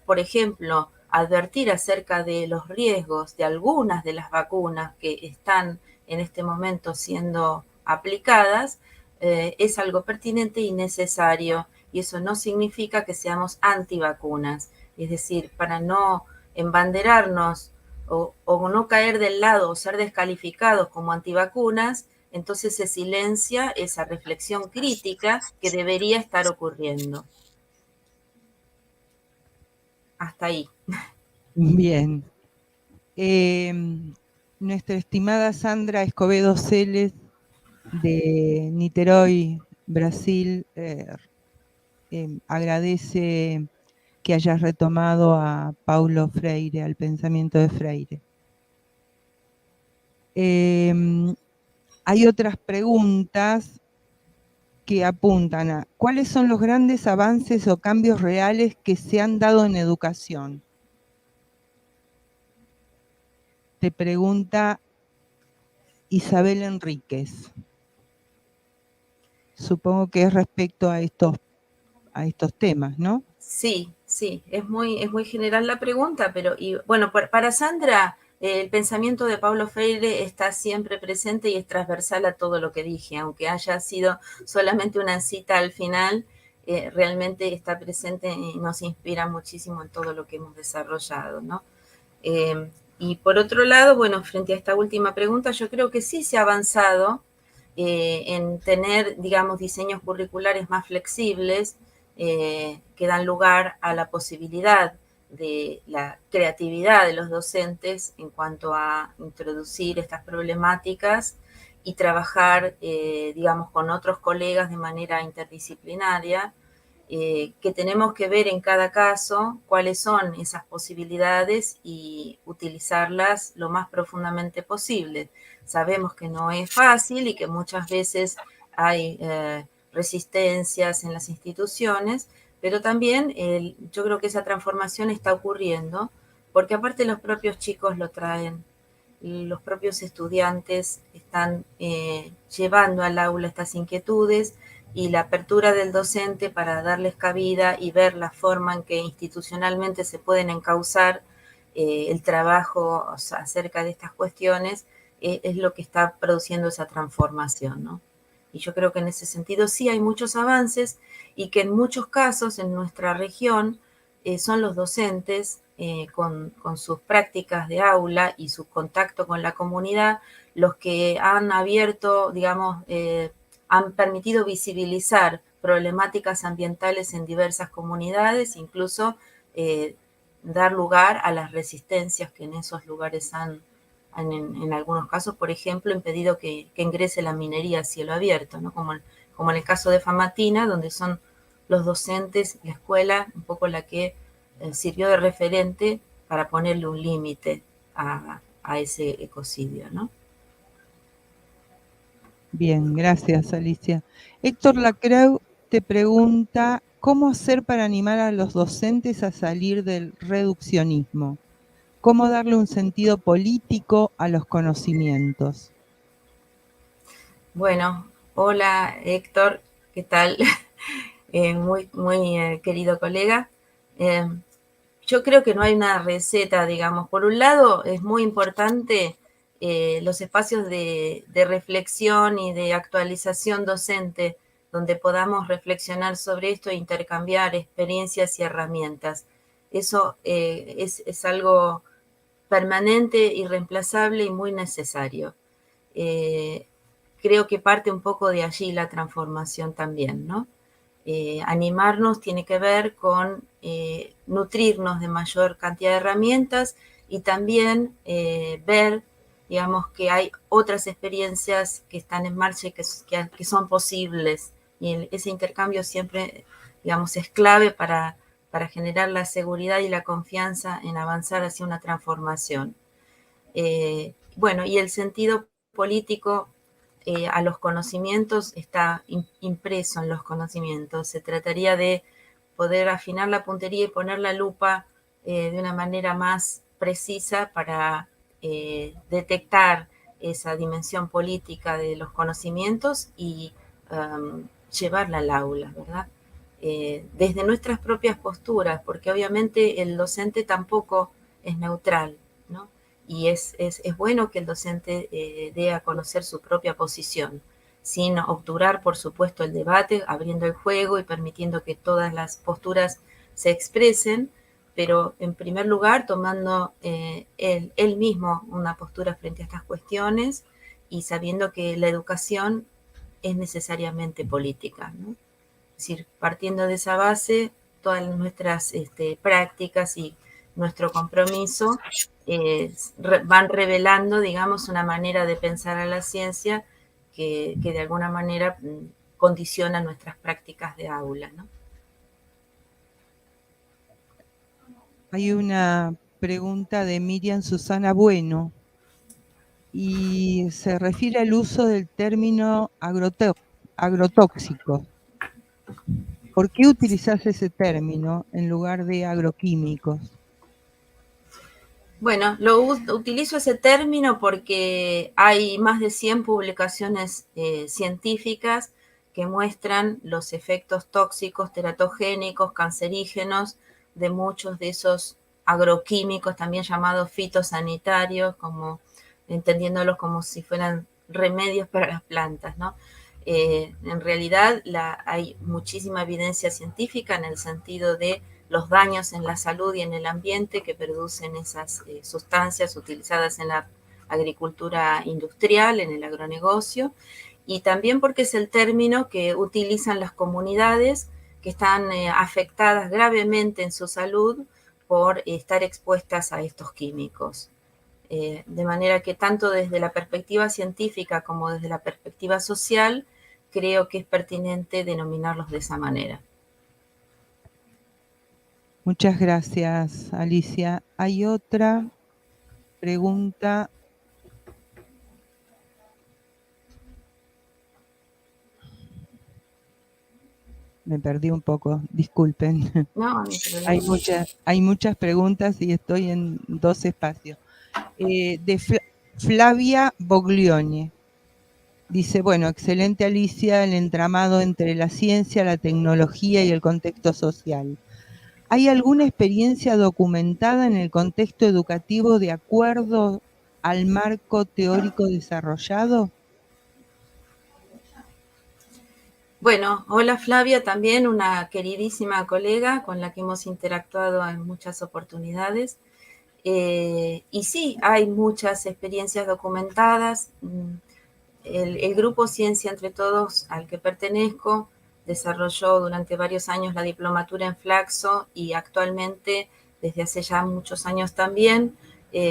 Por ejemplo, advertir acerca de los riesgos de algunas de las vacunas que están en este momento siendo aplicadas, es algo pertinente y necesario. Y eso no significa que seamos antivacunas. Es decir, para no embanderarnos o no caer del lado o ser descalificados como antivacunas, entonces se silencia esa reflexión crítica que debería estar ocurriendo. Hasta ahí. Bien. Nuestra estimada Sandra Escobedo Celes, de Niterói, Brasil, agradece que hayas retomado a Paulo Freire, al pensamiento de Freire. Hay otras preguntas que apuntan a ¿cuáles son los grandes avances o cambios reales que se han dado en educación? Te pregunta Isabel Enríquez. Supongo que es respecto a estos temas, ¿no? Sí, es muy general la pregunta, pero bueno, para Sandra, el pensamiento de Paulo Freire está siempre presente y es transversal a todo lo que dije, aunque haya sido solamente una cita al final, realmente está presente y nos inspira muchísimo en todo lo que hemos desarrollado, ¿no? Y por otro lado, bueno, frente a esta última pregunta, yo creo que sí se ha avanzado en tener, digamos, diseños curriculares más flexibles, que dan lugar a la posibilidad de la creatividad de los docentes en cuanto a introducir estas problemáticas y trabajar, digamos, con otros colegas de manera interdisciplinaria, que tenemos que ver en cada caso cuáles son esas posibilidades y utilizarlas lo más profundamente posible. Sabemos que no es fácil y que muchas veces hay resistencias en las instituciones, pero también yo creo que esa transformación está ocurriendo, porque aparte los propios chicos lo traen, los propios estudiantes están llevando al aula estas inquietudes y la apertura del docente para darles cabida y ver la forma en que institucionalmente se pueden encauzar el trabajo acerca de estas cuestiones es lo que está produciendo esa transformación, ¿no? Y yo creo que en ese sentido sí hay muchos avances y que en muchos casos en nuestra región son los docentes con sus prácticas de aula y su contacto con la comunidad los que han abierto, digamos, han permitido visibilizar problemáticas ambientales en diversas comunidades, incluso dar lugar a las resistencias que en esos lugares han en algunos casos, por ejemplo, impedido que ingrese la minería a cielo abierto, ¿no? Como en el caso de Famatina, donde son los docentes, la escuela, un poco la que sirvió de referente para ponerle un límite a ese ecocidio, ¿no? Bien, gracias, Alicia. Héctor Lacreu te pregunta, ¿cómo hacer para animar a los docentes a salir del reduccionismo? ¿Cómo darle un sentido político a los conocimientos? Bueno, hola Héctor, ¿qué tal? Muy querido colega. Yo creo que no hay una receta, digamos. Por un lado, es muy importante los espacios de reflexión y de actualización docente, donde podamos reflexionar sobre esto e intercambiar experiencias y herramientas. Eso es algo permanente, irreemplazable y muy necesario. Creo que parte un poco de allí la transformación también, ¿no? Animarnos tiene que ver con nutrirnos de mayor cantidad de herramientas y también ver, digamos, que hay otras experiencias que están en marcha y que son posibles. Y ese intercambio siempre, digamos, es clave para generar la seguridad y la confianza en avanzar hacia una transformación. Bueno, y el sentido político a los conocimientos está impreso en los conocimientos. Se trataría de poder afinar la puntería y poner la lupa de una manera más precisa para detectar esa dimensión política de los conocimientos y llevarla al aula, ¿verdad? Desde nuestras propias posturas, porque obviamente el docente tampoco es neutral, ¿no? Y es bueno que el docente dé a conocer su propia posición, sin obturar, por supuesto, el debate, abriendo el juego y permitiendo que todas las posturas se expresen, pero en primer lugar tomando él mismo una postura frente a estas cuestiones y sabiendo que la educación es necesariamente política, ¿no? Es decir, partiendo de esa base, todas nuestras prácticas y nuestro compromiso van revelando, digamos, una manera de pensar a la ciencia que de alguna manera condiciona nuestras prácticas de aula, ¿no? Hay una pregunta de Miriam Susana Bueno y se refiere al uso del término agrotóxico. ¿Por qué utilizás ese término en lugar de agroquímicos? Bueno, utilizo ese término porque hay más de 100 publicaciones científicas que muestran los efectos tóxicos, teratogénicos, cancerígenos de muchos de esos agroquímicos, también llamados fitosanitarios, como entendiéndolos como si fueran remedios para las plantas, ¿no? En realidad hay muchísima evidencia científica en el sentido de los daños en la salud y en el ambiente que producen esas sustancias utilizadas en la agricultura industrial, en el agronegocio, y también porque es el término que utilizan las comunidades que están afectadas gravemente en su salud por estar expuestas a estos químicos. De manera que tanto desde la perspectiva científica como desde la perspectiva social, creo que es pertinente denominarlos de esa manera. Muchas gracias, Alicia. Hay otra pregunta. Me perdí un poco, disculpen. No, hay muchas preguntas y estoy en dos espacios. De Flavia Boglione. Dice, bueno, excelente Alicia, el entramado entre la ciencia, la tecnología y el contexto social. ¿Hay alguna experiencia documentada en el contexto educativo de acuerdo al marco teórico desarrollado? Bueno, hola Flavia, también una queridísima colega con la que hemos interactuado en muchas oportunidades. Y sí, hay muchas experiencias documentadas. El grupo Ciencia Entre Todos al que pertenezco desarrolló durante varios años la diplomatura en Flaxo y actualmente, desde hace ya muchos años también,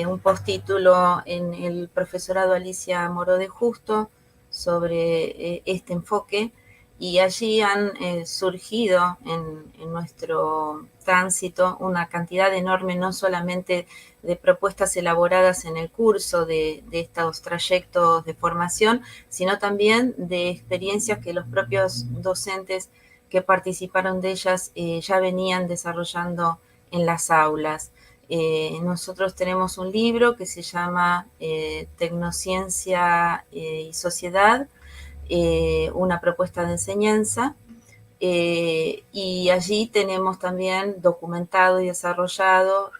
un postítulo en el profesorado Alicia Moró de Justo sobre este enfoque, y allí han surgido en nuestro tránsito una cantidad enorme, no solamente de propuestas elaboradas en el curso de estos trayectos de formación, sino también de experiencias que los propios docentes que participaron de ellas ya venían desarrollando en las aulas. Nosotros tenemos un libro que se llama Tecnociencia y Sociedad, una propuesta de enseñanza, y allí tenemos también documentado y desarrollado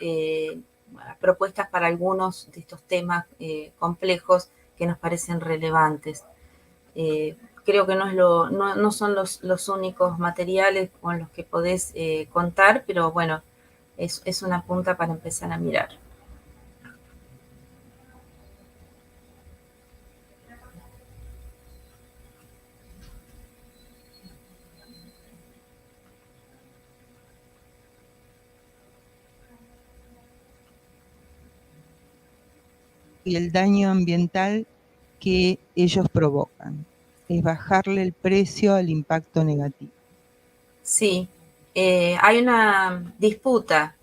propuestas para algunos de estos temas complejos que nos parecen relevantes. Creo que no son los únicos materiales con los que podés contar, pero bueno, es una punta para empezar a mirar. Y el daño ambiental que ellos provocan, es bajarle el precio al impacto negativo. Sí, hay una disputa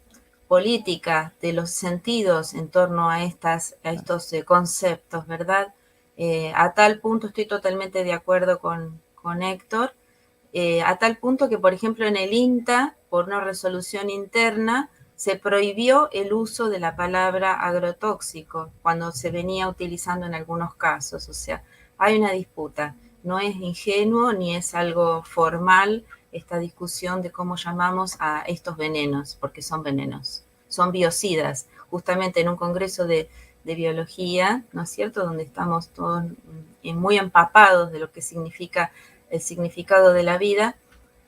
política de los sentidos en torno a estos conceptos, ¿verdad? A tal punto estoy totalmente de acuerdo con Héctor, a tal punto que, por ejemplo, en el INTA, por una resolución interna, se prohibió el uso de la palabra agrotóxico cuando se venía utilizando en algunos casos. O sea, hay una disputa. No es ingenuo ni es algo formal esta discusión de cómo llamamos a estos venenos, porque son venenos, son biocidas. Justamente en un congreso de biología, ¿no es cierto?, donde estamos todos muy empapados de lo que significa el significado de la vida,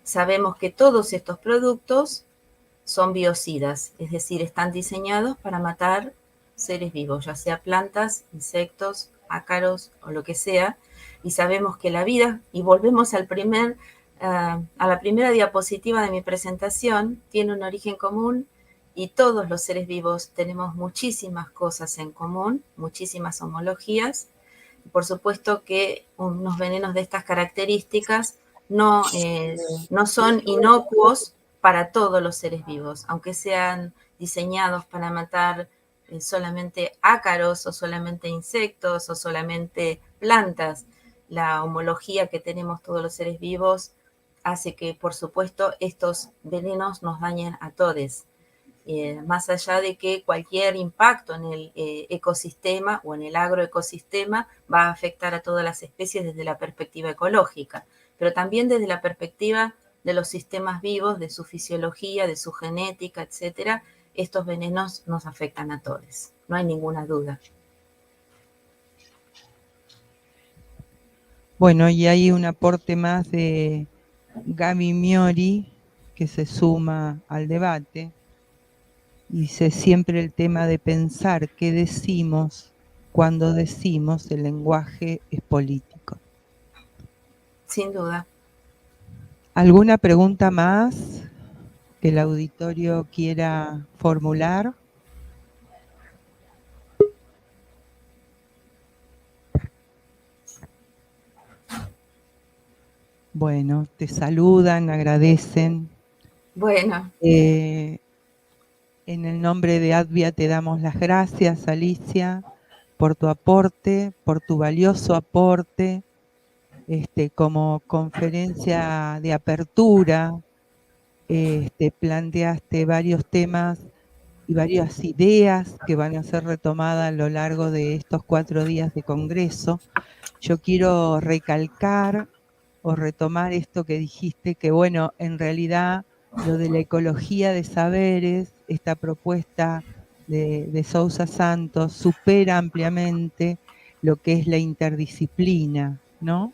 sabemos que todos estos productos son biocidas, es decir, están diseñados para matar seres vivos, ya sea plantas, insectos, ácaros o lo que sea, y sabemos que la vida, y volvemos a la primera diapositiva de mi presentación, tiene un origen común y todos los seres vivos tenemos muchísimas cosas en común, muchísimas homologías. Por supuesto que unos venenos de estas características no son inocuos para todos los seres vivos, aunque sean diseñados para matar solamente ácaros o solamente insectos o solamente plantas. La homología que tenemos todos los seres vivos hace que, por supuesto, estos venenos nos dañen a todos. Más allá de que cualquier impacto en el ecosistema o en el agroecosistema va a afectar a todas las especies desde la perspectiva ecológica, pero también desde la perspectiva de los sistemas vivos, de su fisiología, de su genética, etcétera, estos venenos nos afectan a todos, no hay ninguna duda. Bueno, y hay un aporte más de Gaby Miori que se suma al debate. Dice siempre el tema de pensar qué decimos cuando decimos el lenguaje es político. Sin duda. ¿Alguna pregunta más que el auditorio quiera formular? Bueno, te saludan, agradecen. Bueno. En el nombre de Advia te damos las gracias, Alicia, por tu aporte, por tu valioso aporte, como conferencia de apertura, planteaste varios temas y varias ideas que van a ser retomadas a lo largo de estos 4 días de congreso. Yo quiero recalcar o retomar esto que dijiste, que bueno, en realidad lo de la ecología de saberes, esta propuesta de Sousa Santos, supera ampliamente lo que es la interdisciplina, ¿no?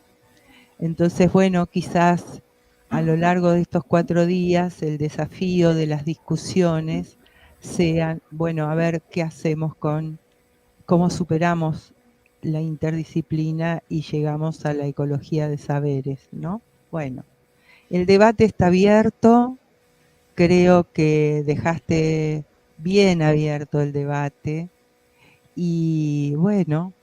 Entonces, bueno, quizás a lo largo de estos 4 días el desafío de las discusiones sea, bueno, a ver qué hacemos cómo superamos la interdisciplina y llegamos a la ecología de saberes, ¿no? Bueno, El debate está abierto, creo que dejaste bien abierto el debate y bueno,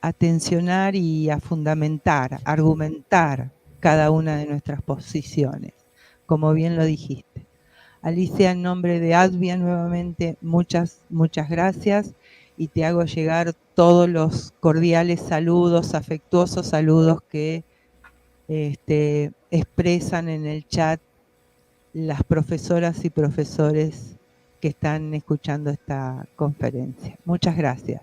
a tensionar y a fundamentar, a argumentar cada una de nuestras posiciones, como bien lo dijiste. Alicia, en nombre de Advia, nuevamente muchas gracias y te hago llegar todos los cordiales saludos, afectuosos saludos que expresan en el chat las profesoras y profesores que están escuchando esta conferencia. Muchas gracias.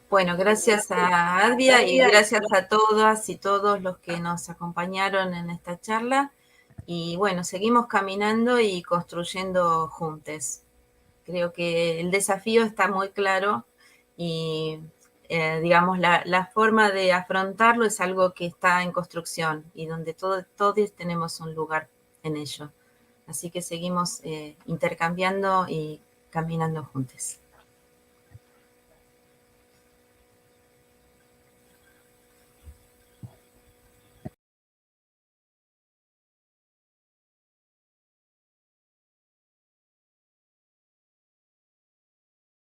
Bueno, gracias a Advia y gracias a todas y todos los que nos acompañaron en esta charla. Y bueno, seguimos caminando y construyendo juntos. Creo que el desafío está muy claro y, digamos, la forma de afrontarlo es algo que está en construcción y donde todos tenemos un lugar en ello. Así que seguimos intercambiando y caminando juntos.